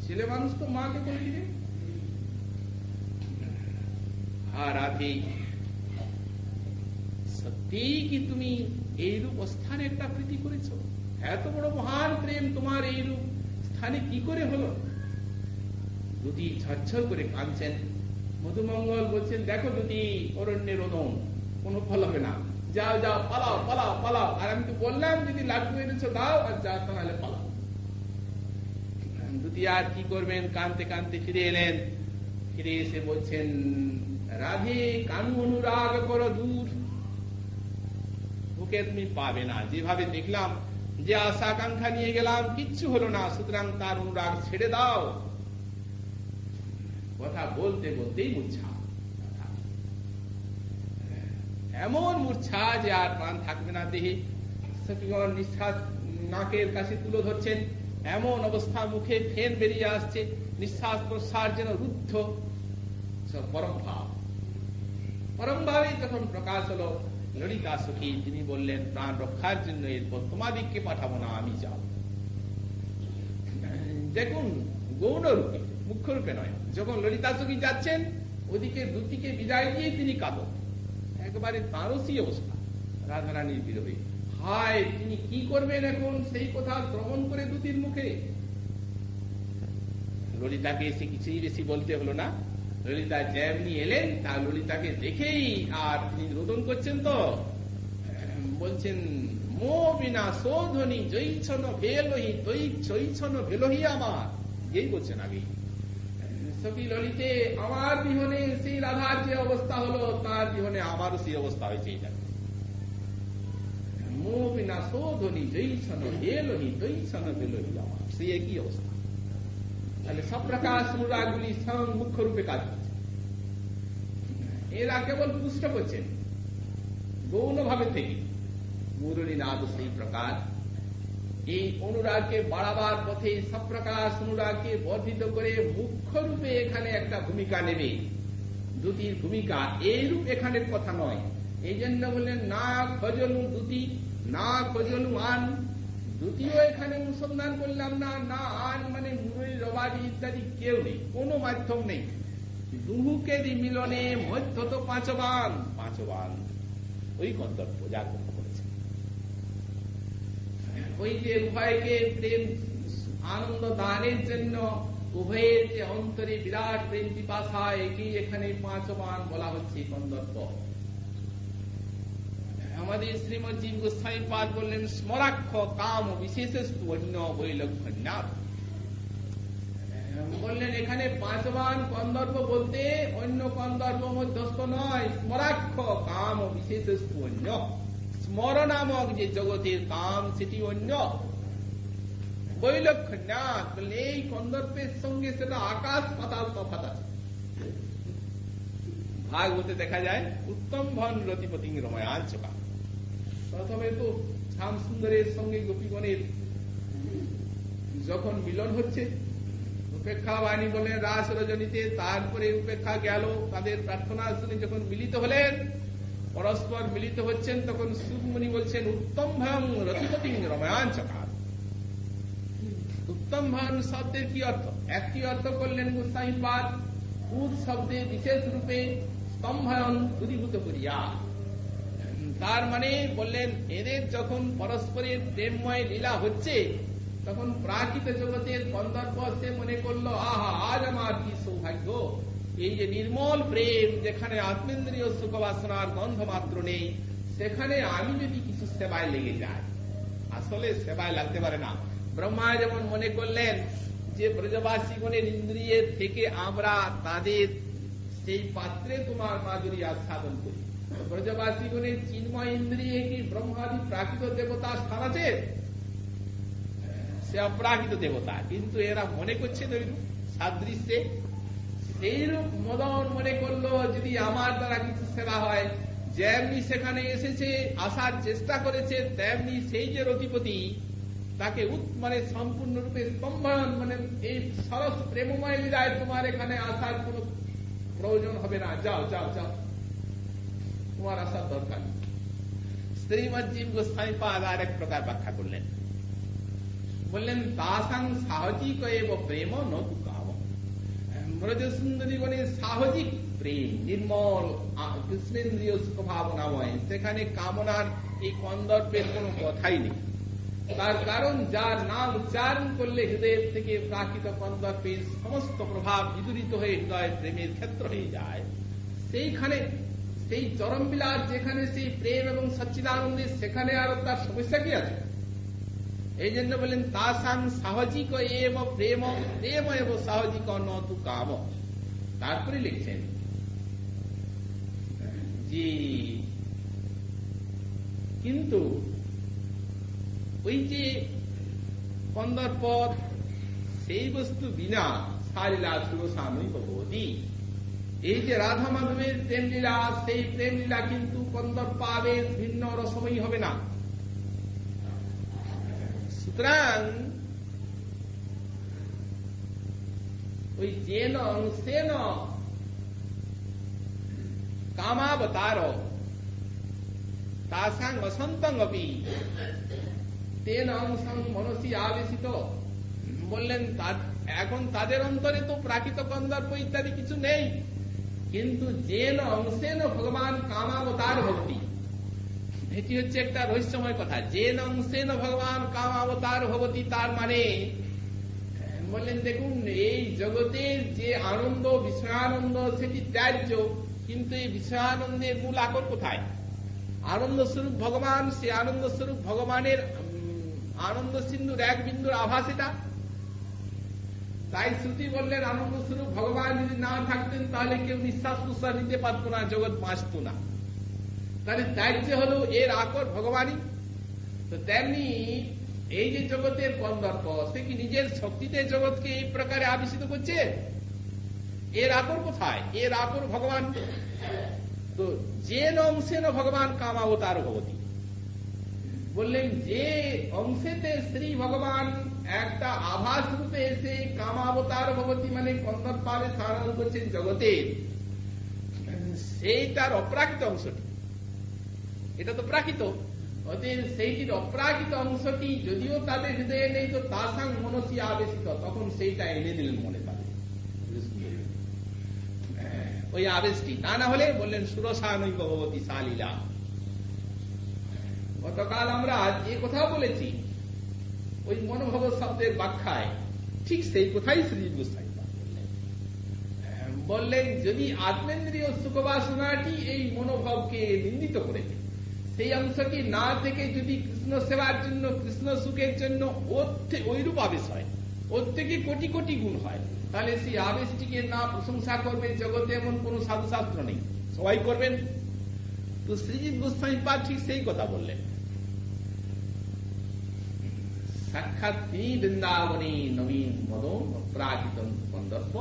ছেলে মানুষ তো মাকে বলে দিবে। আর রাধে, সত্যি কি তুমি এইরূপ স্থানে একটা প্রীতি করেছ? এত বড় মহান প্রেম তোমার এই রূপ স্থানে কি করে হলো? দুটি ঝরঝর করে কাঁদছেন। মধুমঙ্গল বলছেন, দেখো দুটি অরণ্যের রোদন, কোনো ফল হবে না, যাও যাও, পালাও পালাও পালাও। আর আমি তো বললাম যদি লাড্ডু এনেছো দাও, আর যা তা নাহলে পালাও। দুটি আর কি করবেন, কানতে কানতে ফিরে এলেন। ফিরে এসে বলছেন, রাধে কানু অনুরাগ করো দূর, ওকে তুমি পাবে না। যেভাবে দেখলাম, যে আশা আকাঙ্ক্ষা নিয়ে গেলাম, কিচ্ছু হলো না, সুতরাং তার অনুরাগ ছেড়ে দাও। কথা বলতে বলতেই মূর্ছা, এমন মূর্ছা যে আর প্রাণ থাকবে না দেহে। সখীগণ নিঃশ্বাস নাকের কাছে তুলে ধরছেন, এমন অবস্থা, মুখে ফেন বেরিয়ে আসছে, নিঃশ্বাস প্রশ্বাস যেন রুদ্ধ। পরম ভাব, পরম ভাবে যখন প্রকাশ হলো, ললিতা সখী তিনি বললেন, প্রাণ রক্ষার জন্য এরপর তোমাদিককে পাঠাবো না, আমি যাব। দেখুন, গৌণ রূপে, মুখ্য রূপে নয়। যখন ললিতা সখী যাচ্ছেন, ওদিকে দুটিকে বিদায় দিয়ে তিনি কাঁদন। একেবারে তাঁরও সেই অবস্থা, রাধারানীর বিরহে। হায়, তিনি কি করবেন এখন, সেই কথা শ্রবণ করে দুটির মুখে। ললিতাকে এসে কিছুই বেশি বলতে হলো না। ললিতা যেমনি এলেন, তা ললিতাকে দেখেই আর তিনি রোদন করছেন, তো বলছেন, মো বিনা শোধনী জৈছন ভেলহি তৈ চৈছন ভেলহি আমার। যেই বলছেন আগেই, সখী ললিতে, আমার বিহনে সেই রাধার যে অবস্থা হলো, তার বিহনে আমারও সেই অবস্থা হয়েছে। এটা মো বিনা শোধনী জৈছন ভেলহি তৈছন ভেলহি আমার, সেই একই অবস্থা। তাহলে সব প্রকাশ অনুরাগগুলি স্বয়ং মুখ্য রূপে কাজ করছে। এরা কেবল পুষ্ট করছেন গৌণ ভাবে থেকে। মুরলীনাথ সেই প্রকার এই অনুরাগকে বাড়াবার পথে সব প্রকাশ অনুরাগকে বর্ধিত করে মুখ্য রূপে এখানে একটা ভূমিকা নেবে। দুটির ভূমিকা এই রূপ এখানের কথা নয়। এই জন্য বললেন, না খজলু দুটি, না খজলু আন। দ্বিতীয় এখানে অনুসন্ধান করলাম না, না আন মানে মুরলী রবাদি ইত্যাদি কেউ নেই, কোনো মাধ্যম নেই। দুহুকে মিলনে মধ্য তো পাঁচবান, পাঁচবান ওই গন্তব্য জাগ্রত করেছে। ওই যে উভয়কে প্রেম আনন্দ দানের জন্য উভয়ের যে অন্তরে বিরাট প্রেম পিপাসা, একেই এখানে পাঁচবান বলা হচ্ছে গন্তব্য। আমাদের শ্রীমৎ জীব গোস্বামী পাদ বললেন, স্মরাক্ষ কাম বিশেষস্তু অন্য বৈলক্ষণ্যাৎ। বললেন এখানে পাঁচবান কন্দর্প বলতে অন্য কন্দর্প মধ্যস্থ নয়, স্মরাক্ষ কাম বিশেষস্তু অন্য। স্মর নামক যে জগতের কাম, সেটি অন্য। বৈলক্ষণ্যাৎ বললে এই কন্দর্পের সঙ্গে সেটা আকাশ পাতাল তফাৎ আছে। ভাগবতে দেখা যায়, উত্তম ভন রতিপতি রময়াঞ্চকা। প্রথমে তো শ্যাম সুন্দরের সঙ্গে গোপীগণের যখন মিলন হচ্ছে, উপেক্ষা বাণী বলেন রাস রজনীতে, তারপরে উপেক্ষা গেল, তাদের প্রার্থনা শুনে যখন মিলিত হলেন, পরস্পর মিলিত হচ্ছেন, তখন সুমুনি বলছেন, উত্তম ভন রতিপতি রময়াঞ্চকার। উত্তম ভন শব্দের কি অর্থ? একটি অর্থ করলেন গোস্বামী পাদ, উদ শব্দে বিশেষ রূপে স্তম্ভয়ন দূরীভূত করিয়া। তার মানে বললেন, এদের যখন পরস্পরের প্রেমময় লীলা হচ্ছে, তখন প্রাকৃত জগতের গন্ধর্ব সে মনে করলো, আহা, আজ আমার কি সৌভাগ্য, এই যে নির্মল প্রেম, যেখানে আত্মেন্দ্রীয় সুখ বাসনার গন্ধ মাত্র নেই, সেখানে আমি যদি কিছু সেবায় লেগে যাই। আসলে সেবায় লাগতে পারে না। ব্রহ্মা যেমন মনে করলেন যে ব্রজবাসীগণের ইন্দ্রিয়ের থেকে আমরা তাদের সেই পাত্রে তোমার মাধুরী আস্বাদন করি। ব্রজবাসীগণের চিন্ময় ইন্দ্রিয়ে কি ব্রহ্মাদি প্রাকৃত দেবতার স্থান আছে? সে অপ্রাকৃত দেবতা, কিন্তু এরা মনে করছেন ওইরূপ সাদৃশ্যে। সেইরূপ মদন মনে করলো, যদি আমার দ্বারা কিছু সেবা হয়, যেমনি সেখানে এসেছে, আসার চেষ্টা করেছে, তেমনি সেই যে রতিপতি, তাকে মানে সম্পূর্ণরূপে স্তম্ভন, মানে এই সরস প্রেমময় লীলায় তোমার এখানে আসার কোন প্রয়োজন হবে না, যাও যাও যাও, তোমার আসার দরকার নেই। শ্রীমৎ জীব গোস্বামী পাদ আর এক প্রকার ব্যাখ্যা করলেন, বললেন, তাসাং সাহজিক এব প্রেম নতু কাম। ব্রজ সুন্দরীগণের সাহজিক প্রেম, নির্মল কৃষ্ণেন্দ্রীয় সুখ ভাবনাময়, সেখানে কামনার এই কন্দর্পের কোন কথাই নেই। তার কারণ যার নাম উচ্চারণ করলে হৃদয়ের থেকে প্রাকৃত কন্দর্পের সমস্ত প্রভাব বিদূরিত হয়ে হৃদয় প্রেমের ক্ষেত্র হয়ে যায়, সেইখানে সেই চরম বিলাস যেখানে সেই প্রেম এবং সচ্চিদানন্দের, সেখানে আর তার সমস্যা কি আছে? এই জন্য বলেন তাসাং সাহজিক এব প্রেম প্রেম এব সাহজিক ন তু কাম। তারপরে লিখছেন যে কিন্তু ওই যে কন্দর্প সেই বস্তু বিনা সারিলা সুরসানই ভগবতী, এই যে রাধা মাধবের প্রেমলীলা, সেই প্রেমলীলা কিন্তু কন্দর্পাবের ভিন্ন রসময়ী হবে না। সুতরাং ওই যেন সেন কামাবতার তাসাং অসন্তং অপি তেন অংশং মনসী আবেশিত। বললেন এখন তাদের অন্তরে তো প্রাকৃত কন্দর্প ইত্যাদি কিছু নেই, কিন্তু যেন অংশেন ভগবান কামাবতার ভক্তি, এটি হচ্ছে একটা রহস্যময় কথা। যেন অংশেন ভগবান কামাবতার ভবতী, তার মানে বললেন দেখুন এই জগতের যে আনন্দ বিষয়ানন্দ সেটি ত্যায্য, কিন্তু এই বিষয়ানন্দের মূল আকর কোথায়? আনন্দ স্বরূপ ভগবান, সে আনন্দ স্বরূপ ভগবানের আনন্দ সিন্ধুর এক বিন্দুর আভাস এটা। তাই শ্রুতি বললেন আনন্দ স্বরূপ ভগবান যদি না থাকতেন তাহলে কেউ নিঃশ্বাস প্রশ্বাস নিতে পারত না, জগৎ বাঁচত না। তাহলে ত্যায্য হল এর আকর ভগবানই। তো তেমনি এই যে জগতের কন্দর্প, সে কি নিজের শক্তিতে জগৎকে এই প্রকারে আবিষ্কৃত করছে? এর আকর কোথায়? এর আকর ভগবান। তো যে অংশেন ভগবান কামাবতার ভবতী, বললেন যে অংশেতে শ্রী ভগবান একটা আভাস রূপে এসে কামাবতার ভবতী মানে কন্দর্পাবে ধারণ করছেন জগতের, সেইটার অপ্রাকৃত অংশটি, এটা তো প্রাকৃত, অতএব সেইটির অপ্রাকৃত অংশটি যদিও তাদের হৃদয়ে নেই, তো তাসাং মনসী আবেশিত, তখন সেইটা এনে দিলেন মনে তাদের ওই আবেশটি। তা না হলে বললেন সুরসানই ভগবতী শালীলা। গতকাল আমরা যে কথা বলেছি ওই মনোভব শব্দের ব্যাখ্যায় ঠিক সেই কথাই শ্রী গোস্বামী বললেন, যদি আত্মেন্দ্রীয় সুখবাসনাটি এই মনোভাবকে নিন্দিত করেছে, সেই অংশটি না থেকে যদি কৃষ্ণ সেবার জন্য, কৃষ্ণ সুখের জন্য ওইরূপ আবেশ হয়, ওর থেকে কোটি কোটি গুণ হয়, তাহলে সেই আবেশটিকে না প্রশংসা করবে জগতে এমন কোন সাধুশাস্ত্র নেই, সবাই করবেন। তো শ্রীজিৎ গোস্বামী পাদ ঠিক সেই কথা বললেন। সাক্ষাৎ তিনি বৃন্দাবনী নবীন মদন অপ্রাকৃত কন্দর্প,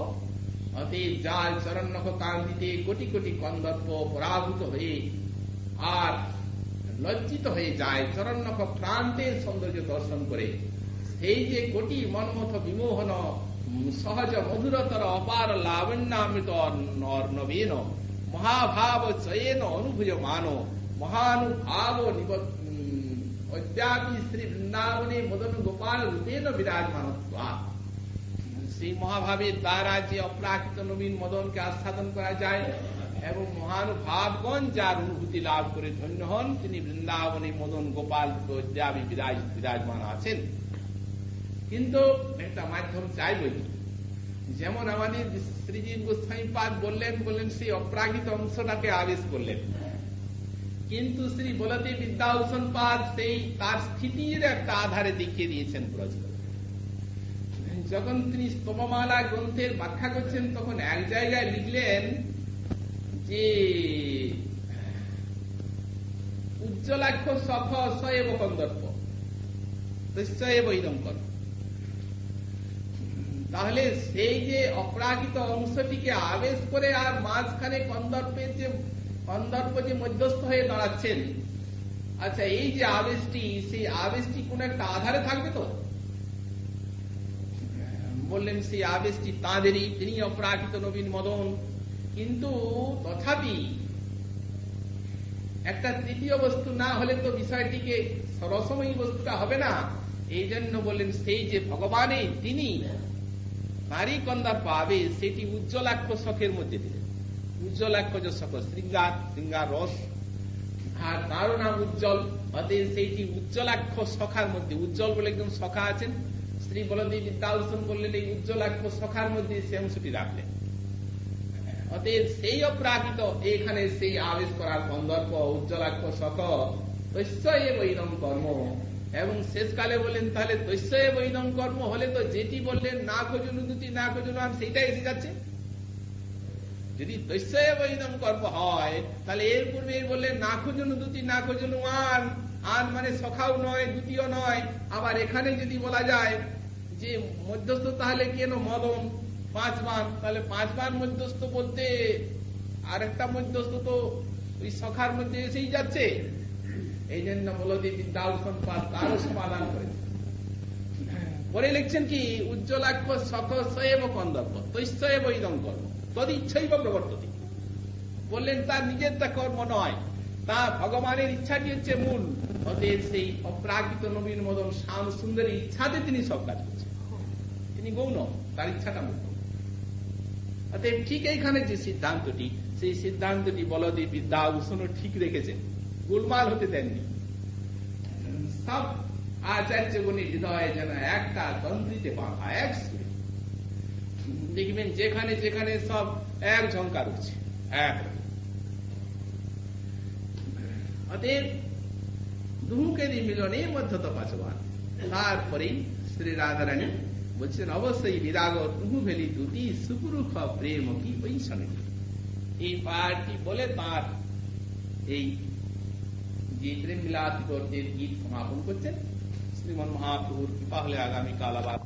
অতএব যার চরণনখ কান্দিতে কোটি কোটি কন্দর্প পরাভূত হয়ে আর লজ্জিত হয়ে যায় চরণনখ প্রান্তের সৌন্দর্য দর্শন করে, সেই যে কোটি মনমথ বিমোহন সহজ মধুরতর অপার লাবণ্যামৃত নবীন মহাভাব চয়েন অনুভূয়মান মহানুভাব অদ্যাপি শ্রী বৃন্দাবনে মদন গোপাল রূপেণ বিরাজমান। সেই মহাভাবের দ্বারা যে অপ্রাকৃত নবীন মদনকে আস্বাদন করা যায় এবং মহানুভাবগণ যার অনুভূতি লাভ করে ধন্য হন, তিনি বৃন্দাবনে মদন গোপাল অদ্যাপি বিরাজমান আছেন। কিন্তু একটা মাধ্যম চাইবই, যেমন আমাদের শ্রীজিৎ গোস্বামী পাদ বললেন সেই অপ্রাকৃত অংশটাকে আবেশ করলেন, কিন্তু শ্রী বলতে বিদ্যাভূষণ পাদ সেই তার স্থিতির একটা আধারে দেখিয়ে দিয়েছেন প্রশ্ন। যখন তিনি স্তবমালা গ্রন্থের ব্যাখ্যা করছেন তখন এক জায়গায় লিখলেন যে উজ্জ্বলাক্ষ সফ সয়েব কন্দর্প তস্যৈব ইদং কর। তাহলে সেই যে অপ্রাকৃত অংশটিকে আবেশ করে আর মাঝখানে কন্দর্প যে মধ্যস্থ হয়ে দাঁড়াচ্ছেন, আচ্ছা এই যে আবেশটি, সেই আবেশটি কোন একটা আধারে থাকবে তো? বললেন সেই আবেশটি তাঁদেরই, তিনি অপ্রাকৃত নবীন মদন, কিন্তু তথাপি একটা তৃতীয় বস্তু না হলে তো বিষয়টিকে সরসময়ী বস্তুটা হবে না। এই জন্য বললেন সেই যে ভগবানে তিনি নারী কন্দার পাবে, সেটি উজ্জ্বলাক্ষ শখের মধ্যে দিলেন। উজ্জ্বলাক্ষ যে শখ শৃঙ্গার রস, আর তারও নাম উজ্জ্বল। অতএব সেইটি উজ্জ্বলাক্ষ সখার মধ্যে, উজ্জ্বল বলে একজন সখা আছেন, শ্রী বলদেব বিদ্যাভূষণ বললেন এই উজ্জ্বলাক্ষ সখার মধ্যে সে অংশটি রাখলেন। অতএব সেই অপ্রাকৃত এখানে সেই আবেশ করার কন্দর্প উজ্জ্বলাক্ষ সখ তৈশ্চয়ে বৈনম কর্ম। এবং শেষকালে বললেন তাহলে তৈশ্চয়ে বৈনম কর্ম হলে তো যেটি বললেন না খোঁজুন দুটি না খোঁজুন আন, সেইটাই এসে যাচ্ছে। যদি তৈশ্চয়ে বৈনম কর্ম হয় তাহলে এর পূর্বে বললেন না খোঁজুন দুটি না খোঁজুন আন, আন মানে সখাও নয় দ্বিতীয় নয়। আবার এখানে যদি বলা যায় যে মধ্যস্থ তাহলে কেন মদন 5 বার, তাহলে 5 বার মধ্যস্থ বলতে আরেকটা মধ্যস্থ তো ওই সখার মধ্যে এসেই যাচ্ছে। এই জন্য বলদেব বিদ্যাভূষণ তারও সমাধান করেছে। পরে লিখছেন কি উজ্জ্বলাক্ষ সখ সয়েব কন্দর্প তৈশ্চয়ে বৈদম কর্ম তদিচ্ছৈব প্রবর্ততি। বললেন তার নিজেরটা কর্ম নয়, তা ভগবানের ইচ্ছাটি হচ্ছে মূল। অতএব সেই অপ্রাকৃত নবীন মদন শ্যাম সুন্দরী ইচ্ছাতে তিনি সব কাজ করছেন, তিনি গৌণ, তার ইচ্ছাটা মূল। অতএব ঠিক এইখানে যে সিদ্ধান্তটি, সেই সিদ্ধান্তটি বলদেব বিদ্যাভূষণ ঠিক রেখেছেন, গোলমাল হতে দেননি। সব আচার্যগণের হৃদয়ে যেন একটা তন্ত্রীতে বাঁধা, এক সুরে। দেখবেন যেখানে যেখানে সব এক ঝঙ্কার উঠছে, এক। অতএব দুহুকেরই মিলনে মধ্যত পাচবান। তারপরেই শ্রী রাধারানী বলছেন অবশ্যই বিরাগ তুহু ভেলি দুটি সুপুরুষ প্রেম কি বৈষণী। এই পাঠটি বলে তার এই যে প্রেম বিলাস গীত সমাপন করছেন। শ্রীমন মহাপ্রভুর কৃপা হলে আগামীকাল আবার